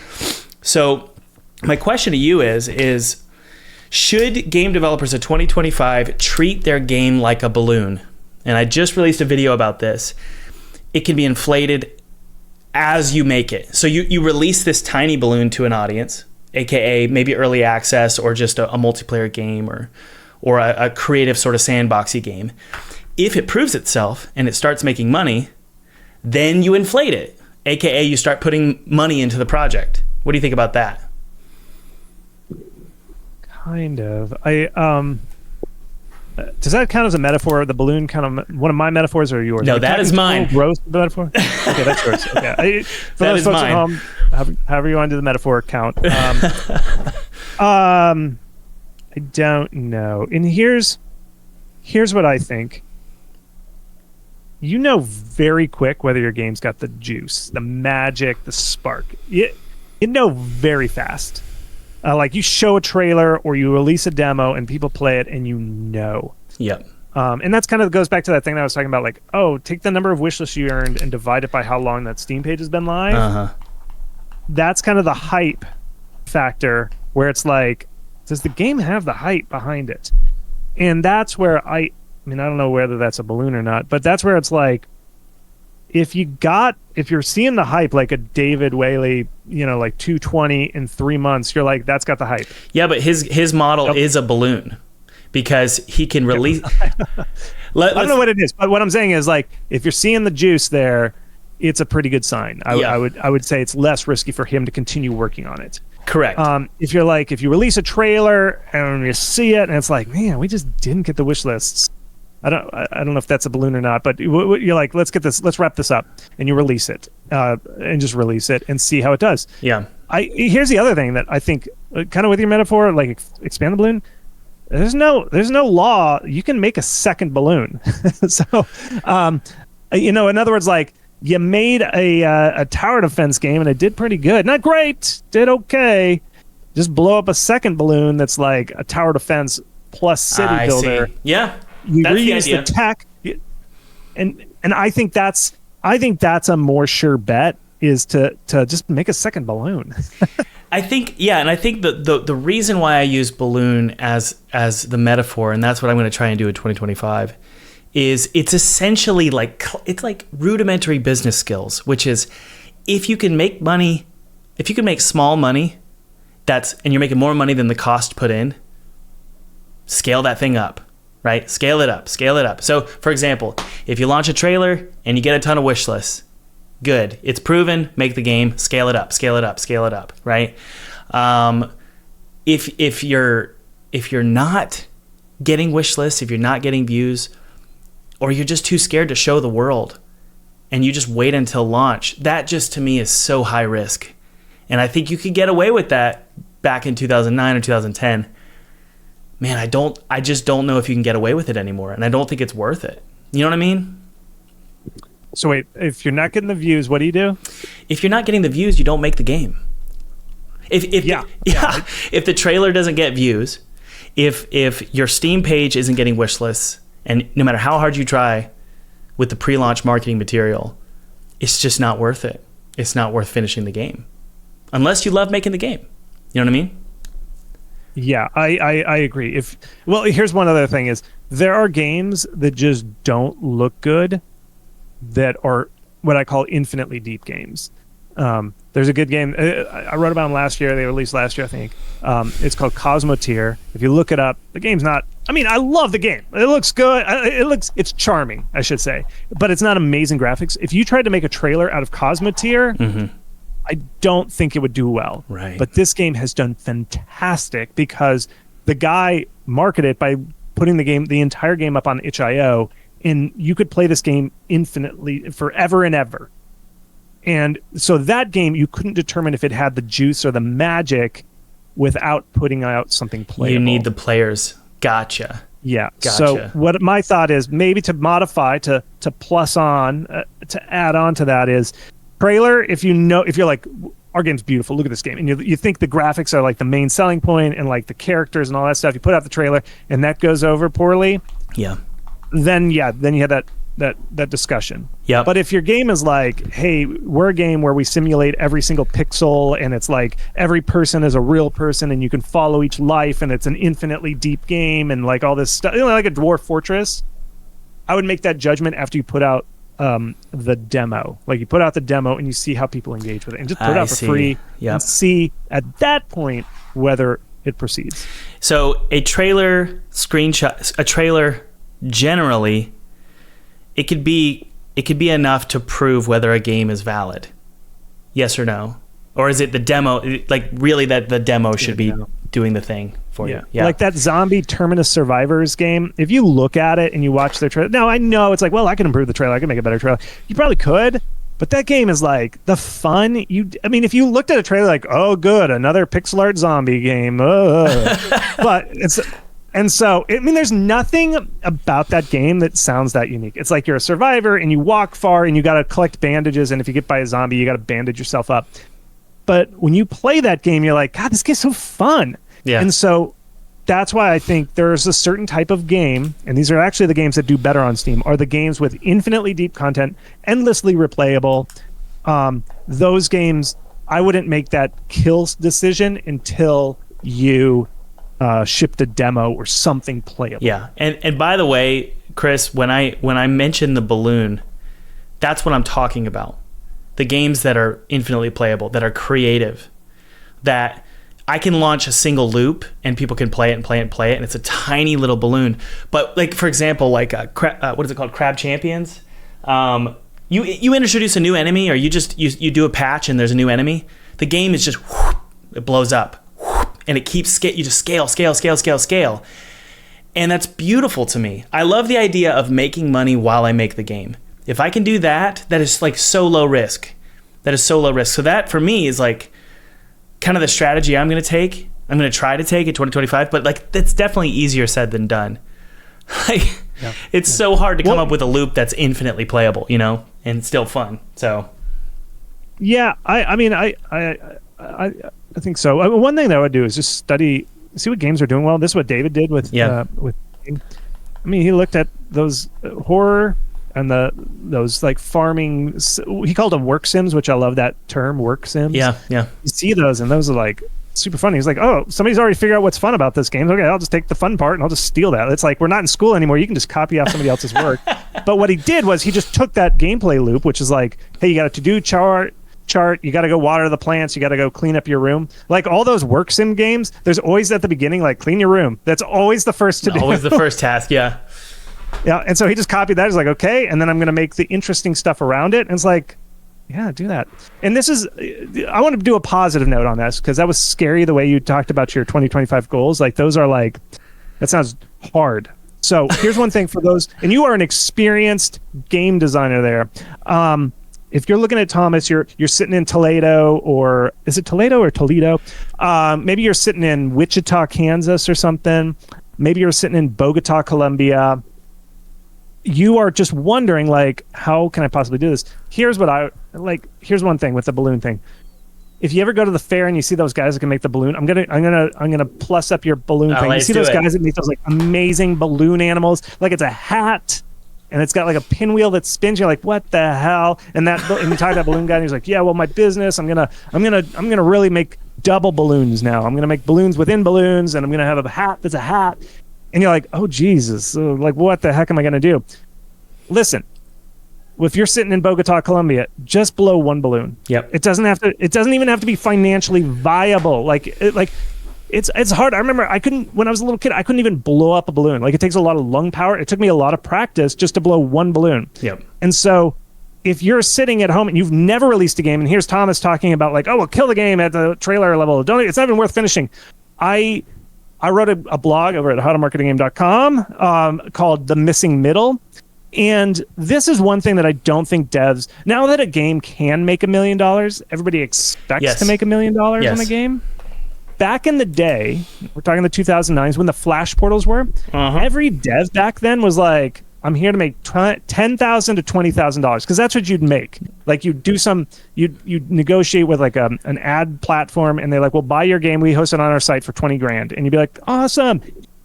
So my question to you is should game developers of 2025 treat their game like a balloon? And I just released a video about this. It can be inflated as you make it. So you release this tiny balloon to an audience, aka maybe early access or just a multiplayer game or a creative sort of sandboxy game. If it proves itself and it starts making money, then you inflate it, aka you start putting money into the project. What do you think about that? Kind of. Does that count as a metaphor? The balloon kind of one of my metaphors or yours? No, that is mine. Gross metaphor. Okay, that's yours. Okay, for that those is folks mine. at home, however you want to do the metaphor count. I don't know. And here's what I think. You know very quick whether your game's got the juice, the magic, the spark. You know very fast. Like you show a trailer or you release a demo and people play it and you know. Yep. And that's kind of goes back to that thing that I was talking about. Like, oh, take the number of wish lists you earned and divide it by how long that Steam page has been live. Uh-huh. That's kind of the hype factor where it's like, does the game have the hype behind it? And that's where I don't know whether that's a balloon or not, but that's where it's like, if you're seeing the hype like a David Whaley, like 220 in 3 months, you're like, that's got the hype. Yeah, but his model is a balloon because he can release. I don't know what it is, but what I'm saying is like, if you're seeing the juice there, it's a pretty good sign. I would say it's less risky for him to continue working on it. Correct. If you release a trailer and you see it and it's like, man, we just didn't get the wish lists. I don't know if that's a balloon or not, but you're like, let's wrap this up, and you release it, and just release it and see how it does. Yeah. Here's the other thing that I think, kind of with your metaphor, like expand the balloon. there's no law. You can make a second balloon. So, in other words, like, you made a tower defense game and it did pretty good. Not great, did okay. Just blow up a second balloon that's like a tower defense plus city builder. See. Yeah, you that's reuse the idea. the tech, and I think that's a more sure bet, is to just make a second balloon. I think, yeah, and I think the reason why I use balloon as the metaphor, and that's what I'm going to try and do in 2025, is it's essentially it's like rudimentary business skills, which is if you can make small money, and you're making more money than the cost put in, scale that thing up, right? Scale it up. So, for example, if you launch a trailer and you get a ton of wish lists, good. It's proven. Make the game. Scale it up. Right? If you're not getting wish lists, if you're not getting views, or you're just too scared to show the world, and you just wait until launch, that just to me is so high risk. And I think you could get away with that back in 2009 or 2010. Man, I just don't know if you can get away with it anymore, and I don't think it's worth it. You know what I mean? So wait, if you're not getting the views, what do you do? If you're not getting the views, you don't make the game. If the trailer doesn't get views, if your Steam page isn't getting wish lists, and no matter how hard you try with the pre-launch marketing material, it's just not worth it. It's not worth finishing the game. Unless you love making the game. You know what I mean? Yeah, I agree. Here's one other thing is, there are games that just don't look good that are what I call infinitely deep games. There's a good game I wrote about them last year. They released last year, I think. It's called Cosmotier. If you look it up, the game's not. I mean, I love the game. It looks good. It's charming, I should say, but it's not amazing graphics. If you tried to make a trailer out of Cosmotier, I don't think it would do well. Right. But this game has done fantastic because the guy marketed it by putting the entire game up on itch.io, and you could play this game infinitely, forever and ever. And so that game, you couldn't determine if it had the juice or the magic without putting out something playable. You need the players. Gotcha. Yeah. Gotcha. So what my thought is, maybe to modify, to plus on, to add on to that is, trailer, if you're like, our game's beautiful, look at this game, and you think the graphics are like the main selling point and like the characters and all that stuff, you put out the trailer and that goes over poorly, then you have that discussion. Yeah. But if your game is like, hey, we're a game where we simulate every single pixel, and it's like every person is a real person and you can follow each life, and it's an infinitely deep game and like all this stuff, like a Dwarf Fortress, I would make that judgment after you put out the demo. Like, you put out the demo and you see how people engage with it, and just put it out for free and see at that point whether it proceeds. So a trailer generally, it could be enough to prove whether a game is valid. Yes or no? Or is it the demo, like really that the demo should be doing the thing for you? Yeah. Like that zombie Terminus Survivors game, if you look at it and you watch their trailer, now I know it's like, well, I can improve the trailer, I can make a better trailer. You probably could, but that game is like the fun. If you looked at a trailer like, oh good, another pixel art zombie game. But there's nothing about that game that sounds that unique. It's like you're a survivor and you walk far and you got to collect bandages, and if you get by a zombie, you got to bandage yourself up. But when you play that game, you're like, God, this game's so fun. Yeah. And so that's why I think there's a certain type of game, and these are actually the games that do better on Steam, are the games with infinitely deep content, endlessly replayable. Those games, I wouldn't make that kill decision until you shipped a demo or something playable. Yeah. And by the way, Chris, when I mentioned the balloon, that's what I'm talking about. The games that are infinitely playable, that are creative, that I can launch a single loop and people can play it and play it and play it, and it's a tiny little balloon. But like, for example, like what is it called, Crab Champions? You introduce a new enemy, or you do a patch and there's a new enemy. The game is just whoop, it blows up, whoop, and it keeps you just scale, and that's beautiful to me. I love the idea of making money while I make the game. If I can do that, that is like so low risk. So that for me is like kind of the strategy I'm going to take. I'm going to try to take it 2025, but like that's definitely easier said than done. Like it's so hard to come up with a loop that's infinitely playable, you know, and still fun. So yeah, I mean, I think so. One thing that I would do is just see what games are doing well. This is what David did with. I mean, he looked at those horror and those like farming. He called them work sims, which I love that term, work sims. Yeah. You see those, and those are like super funny. He's like, oh, somebody's already figured out what's fun about this game. Okay, I'll just take the fun part and I'll just steal that. It's like we're not in school anymore. You can just copy off somebody else's work. But what he did was he just took that gameplay loop, which is like, hey, you got a to-do chart, you got to go water the plants, you got to go clean up your room. Like all those work sim games, there's always at the beginning, like clean your room. That's always the first to do. Always the first task, yeah. Yeah, and so he just copied that. He's like, okay, and then I'm going to make the interesting stuff around it. And it's like, yeah, do that. And this is, I want to do a positive note on this because that was scary the way you talked about your 2025 goals. Like those are like, that sounds hard. So here's one thing for those, and you are an experienced game designer there. If you're looking at Thomas, you're sitting in Toledo, or is it Toledo or Toledo? Maybe you're sitting in Wichita, Kansas or something. Maybe you're sitting in Bogota, Colombia. You are just wondering, like, how can I possibly do this? Here's one thing with the balloon thing. If you ever go to the fair and you see those guys that can make the balloon, I'm gonna plus up your balloon thing. You see those guys that make those like amazing balloon animals, like it's a hat and it's got like a pinwheel that spins. You're like, what the hell? And you talk to that balloon guy and he's like, yeah, well, my business, I'm gonna really make double balloons now. I'm gonna make balloons within balloons, and I'm gonna have a hat that's a hat. And you're like, oh Jesus, like what the heck am I gonna do? Listen, if you're sitting in Bogota, Colombia, just blow one balloon. Yep. It doesn't even have to be financially viable. It's hard. I remember when I was a little kid, I couldn't even blow up a balloon. Like it takes a lot of lung power. It took me a lot of practice just to blow one balloon. Yep. And so if you're sitting at home and you've never released a game, and here's Thomas talking about like, oh, we'll kill the game at the trailer level. It's not even worth finishing. I wrote a blog over at howtomarketagame.com called The Missing Middle. And this is one thing that I don't think devs, now that a game can make $1 million, everybody expects to make $1 million on a game. Back in the day, we're talking the 2009s when the Flash portals were, every dev back then was like, I'm here to make $10,000 to $20,000 because that's what you'd make. Like you'd negotiate with like an ad platform, and they're like, "We'll buy your game. We host it on our site for $20,000," and you'd be like, "Awesome,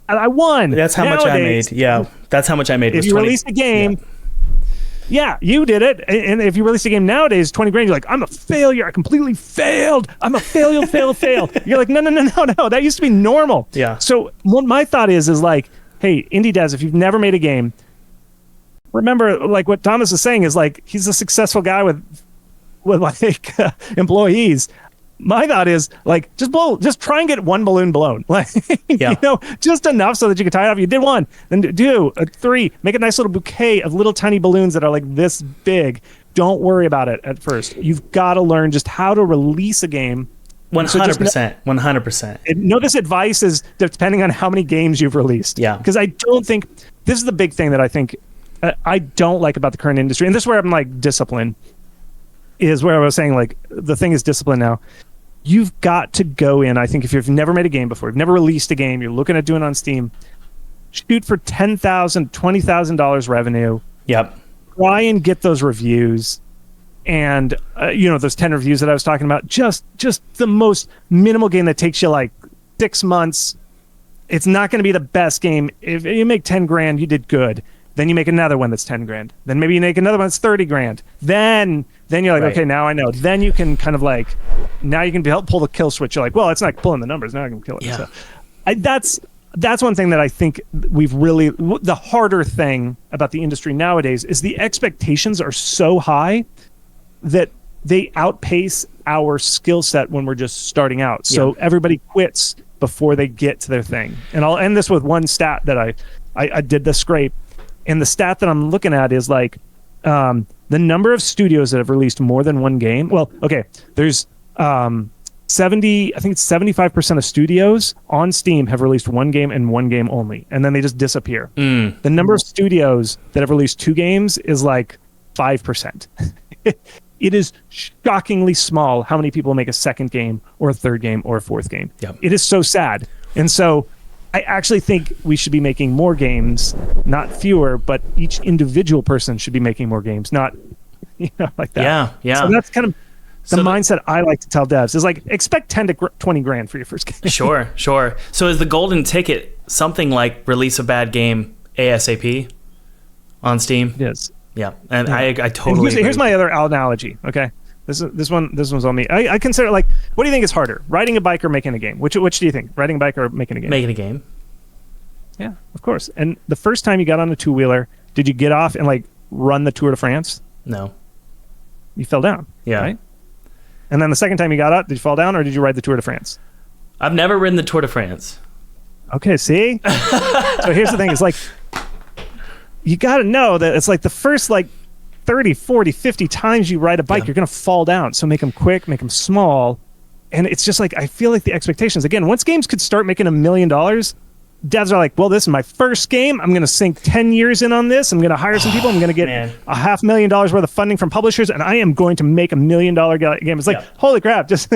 I won." That's how much I made. Yeah, that's how much I made. If you release a game, yeah, you did it. And if you release a game nowadays, $20,000, you're like, "I'm a failure. I completely failed. I'm a fail. You're like, no. That used to be normal. Yeah. So what my thought is like, hey, indie devs, if you've never made a game, remember, like what Thomas is saying is like he's a successful guy with like employees. My thought is like just try and get one balloon blown, like just enough so that you can tie it off. You did one, then do 3. Make a nice little bouquet of little tiny balloons that are like this big. Don't worry about it at first. You've got to learn just how to release a game. 100%. 100%. Know this advice is depending on how many games you've released. Yeah. Because I don't think this is the big thing that I think. I don't like about the current industry, and this is where I'm like discipline is where I was saying like the thing is discipline now. You've got to go in. I think if you've never made a game before, you've never released a game, you're looking at doing it on Steam, shoot for $10,000, $20,000 revenue. Yep. Try and get those reviews, and those 10 reviews that I was talking about. Just the most minimal game that takes you like 6 months. It's not going to be the best game. If you make $10,000, you did good. Then you make another one that's $10,000. Then maybe you make another one that's $30,000. Then you're like, okay, now I know. Then you can kind of like, now you can pull the kill switch. You're like, well, it's not pulling the numbers. Now I can kill it. Yeah. So that's one thing that I think we've really, the harder thing about the industry nowadays is the expectations are so high that they outpace our skill set when we're just starting out. So everybody quits before they get to their thing. And I'll end this with one stat that I did the scrape. And the stat that I'm looking at is like the number of studios that have released more than one game. Well, okay, there's 75% of studios on Steam have released one game and one game only, and then they just disappear. The number of studios that have released 2 games is like 5%. It is shockingly small how many people make a second game or a third game or a fourth game. Yep. It is so sad. And so I actually think we should be making more games, not fewer, but each individual person should be making more games, not, like that. Yeah. So that's kind of the mindset I like to tell devs is like, expect 10 to 20 grand for your first game. Sure. So is the golden ticket something like release a bad game ASAP on Steam? It is. Yeah. And I totally agree. Here's my other analogy. Okay. This one's on me. I consider, like, what do you think is harder, riding a bike or making a game? Which do you think, riding a bike or making a game? Making a game. Yeah, of course. And the first time you got on a two-wheeler, did you get off and like run the Tour de France? No. You fell down. Yeah. Right? And then the second time you got up, did you fall down or did you ride the Tour de France? I've never ridden the Tour de France. Okay, see? So here's the thing. It's like, you got to know that it's like the first like 30, 40, 50 times you ride a bike, you're going to fall down. So make them quick, make them small. And it's just like, I feel like the expectations, again, once games could start making $1 million, devs are like, well, this is my first game. I'm going to sink 10 years in on this. I'm going to hire some people. I'm going to get $500,000 worth of funding from publishers, and I am going to make $1 million game. It's like, holy crap, just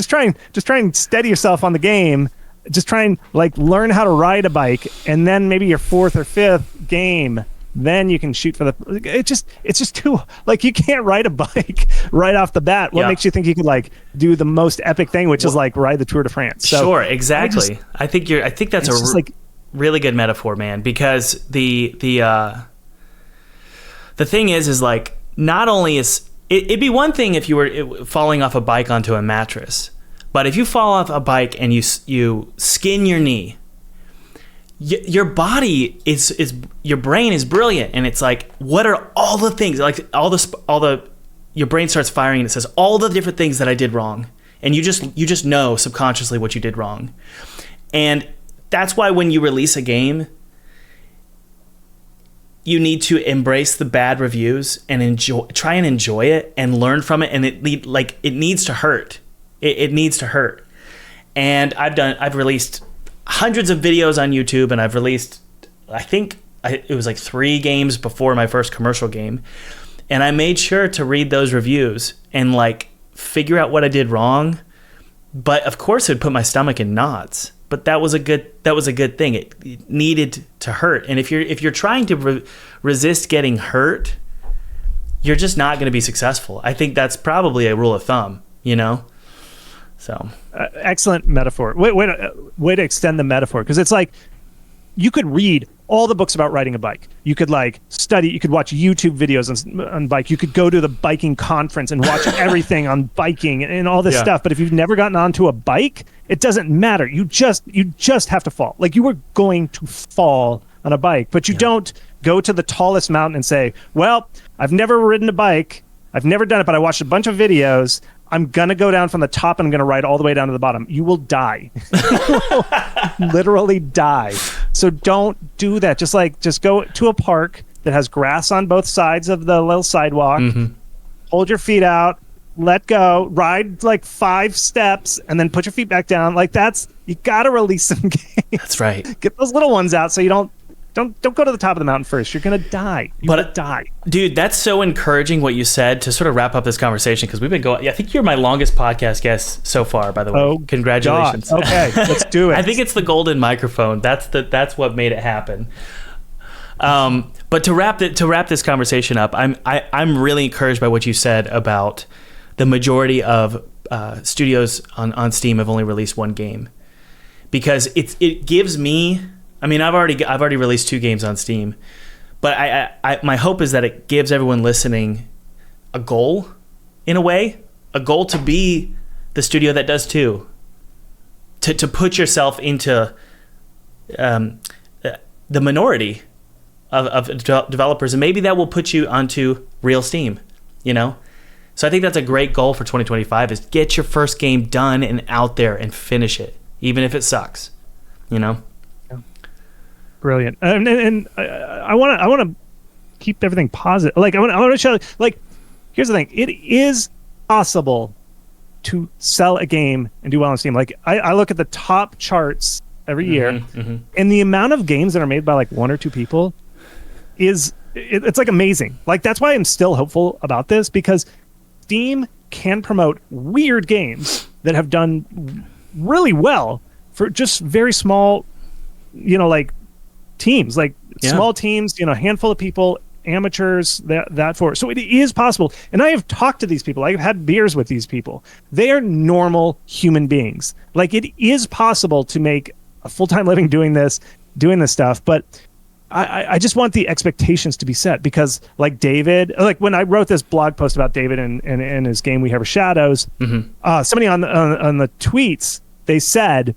try and steady yourself on the game. Just try and like learn how to ride a bike, and then maybe your fourth or fifth game, then you can shoot for the. It's just too, like, you can't ride a bike right off the bat. What makes you think you could like do the most epic thing, which is like ride the Tour de France? So sure, exactly. I think that's a really good metaphor, man. Because the thing is like, not only is it'd be one thing if you were falling off a bike onto a mattress, but if you fall off a bike and you skin your knee, your body is your brain is brilliant, and it's like, what are all the things, like your brain starts firing and it says all the different things that I did wrong, and you just know subconsciously what you did wrong. And that's why when you release a game, you need to embrace the bad reviews and try and enjoy it and learn from it, and it needs to hurt. It needs to hurt. And I've released hundreds of videos on YouTube, and I've released, I think it was like 3 games before my first commercial game. And I made sure to read those reviews and like figure out what I did wrong. But of course it would put my stomach in knots. But that was a good thing. It needed to hurt. And if you're trying to resist getting hurt, you're just not going to be successful. I think that's probably a rule of thumb, So excellent metaphor. Way to extend the metaphor, because it's like you could read all the books about riding a bike. You could like study. You could watch YouTube videos on bike. You could go to the biking conference and watch everything on biking and all this stuff. But if you've never gotten onto a bike, it doesn't matter. You just have to fall. Like, you were going to fall on a bike, but you don't go to the tallest mountain and say, "Well, I've never ridden a bike. I've never done it, but I watched a bunch of videos. I'm going to go down from the top and I'm going to ride all the way down to the bottom." You will die. You will literally die. So don't do that. Just go to a park that has grass on both sides of the little sidewalk. Mm-hmm. Hold your feet out, let go, ride like 5 steps, and then put your feet back down. Like, you got to release some games. That's right. Get those little ones out so you don't go to the top of the mountain first. You're going to die. You will die. Dude, that's so encouraging what you said to sort of wrap up this conversation, because we've been going. I think you're my longest podcast guest so far, by the way. Oh, congratulations. God. Okay, let's do it. I think it's the golden microphone. That's what made it happen. But to wrap this conversation up, I'm really encouraged by what you said about the majority of studios on Steam have only released 1 game, because it gives me. I mean, I've already released 2 games on Steam, but I my hope is that it gives everyone listening a goal, in a way, a goal to be the studio that does 2, to put yourself into the minority of developers, and maybe that will put you onto real Steam, So I think that's a great goal for 2025, is get your first game done and out there and finish it, even if it sucks, Brilliant. And I want to keep everything positive. Like, I want to show, like, here's the thing. It is possible to sell a game and do well on Steam. Like, I look at the top charts every year, and the amount of games that are made by like 1 or 2 people it's like amazing. Like, that's why I'm still hopeful about this, because Steam can promote weird games that have done really well for just very small, like teams, like small teams, a handful of people, amateurs, that for. So it is possible. And I have talked to these people. I've had beers with these people. They are normal human beings. Like, it is possible to make a full-time living doing this stuff, but I just want the expectations to be set, because like David, like when I wrote this blog post about David and his game We Have Shadows, somebody on the tweets, they said,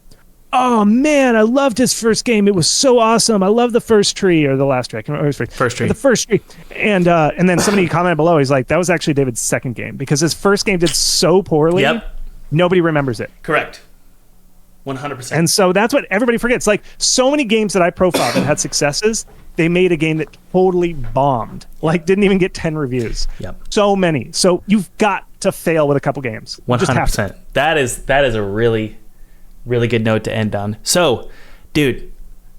"Oh man, I loved his first game. It was so awesome. I love the first tree," or the last tree. I can't remember first tree. The first tree. And then somebody commented below. He's like, "That was actually David's second game, because his first game did so poorly. Yep. Nobody remembers it." Correct. 100%. And so that's what everybody forgets. Like, so many games that I profiled that had successes, they made a game that totally bombed. Like, didn't even get 10 reviews. Yep. So many. So you've got to fail with a couple games. 100%. That is a really, really good note to end on. So, dude,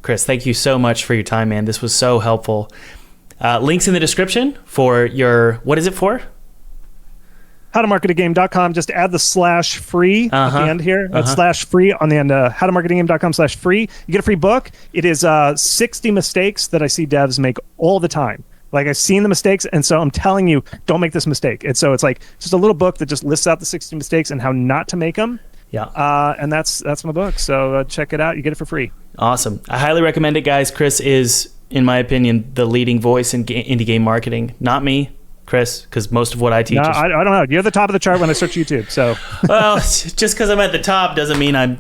Chris, thank you so much for your time, man. This was so helpful. Links in the description for your, what is it for? howtomarketagame.com. Just add the /free at the end here. That's /free on the end. howtomarketagame.com/free. You get a free book. It is 60 mistakes that I see devs make all the time. Like, I've seen the mistakes, and so I'm telling you, don't make this mistake. And so it's like just a little book that just lists out the 60 mistakes and how not to make them. Yeah. And that's my book. So check it out. You get it for free. Awesome. I highly recommend it, guys. Chris is, in my opinion, the leading voice in indie game marketing. Not me, Chris, because most of what I teach is... I don't know. You're the top of the chart when I search YouTube. So well, just because I'm at the top doesn't mean I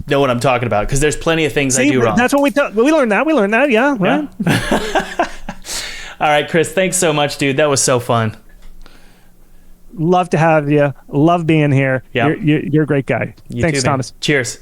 know what I'm talking about, because there's plenty of things I do wrong. That's what we learned that. Yeah. Right. All right, Chris, thanks so much, dude. That was so fun. Love to have you. Love being here. Yeah. You're a great guy. You Thanks, too, man. Thomas. Cheers.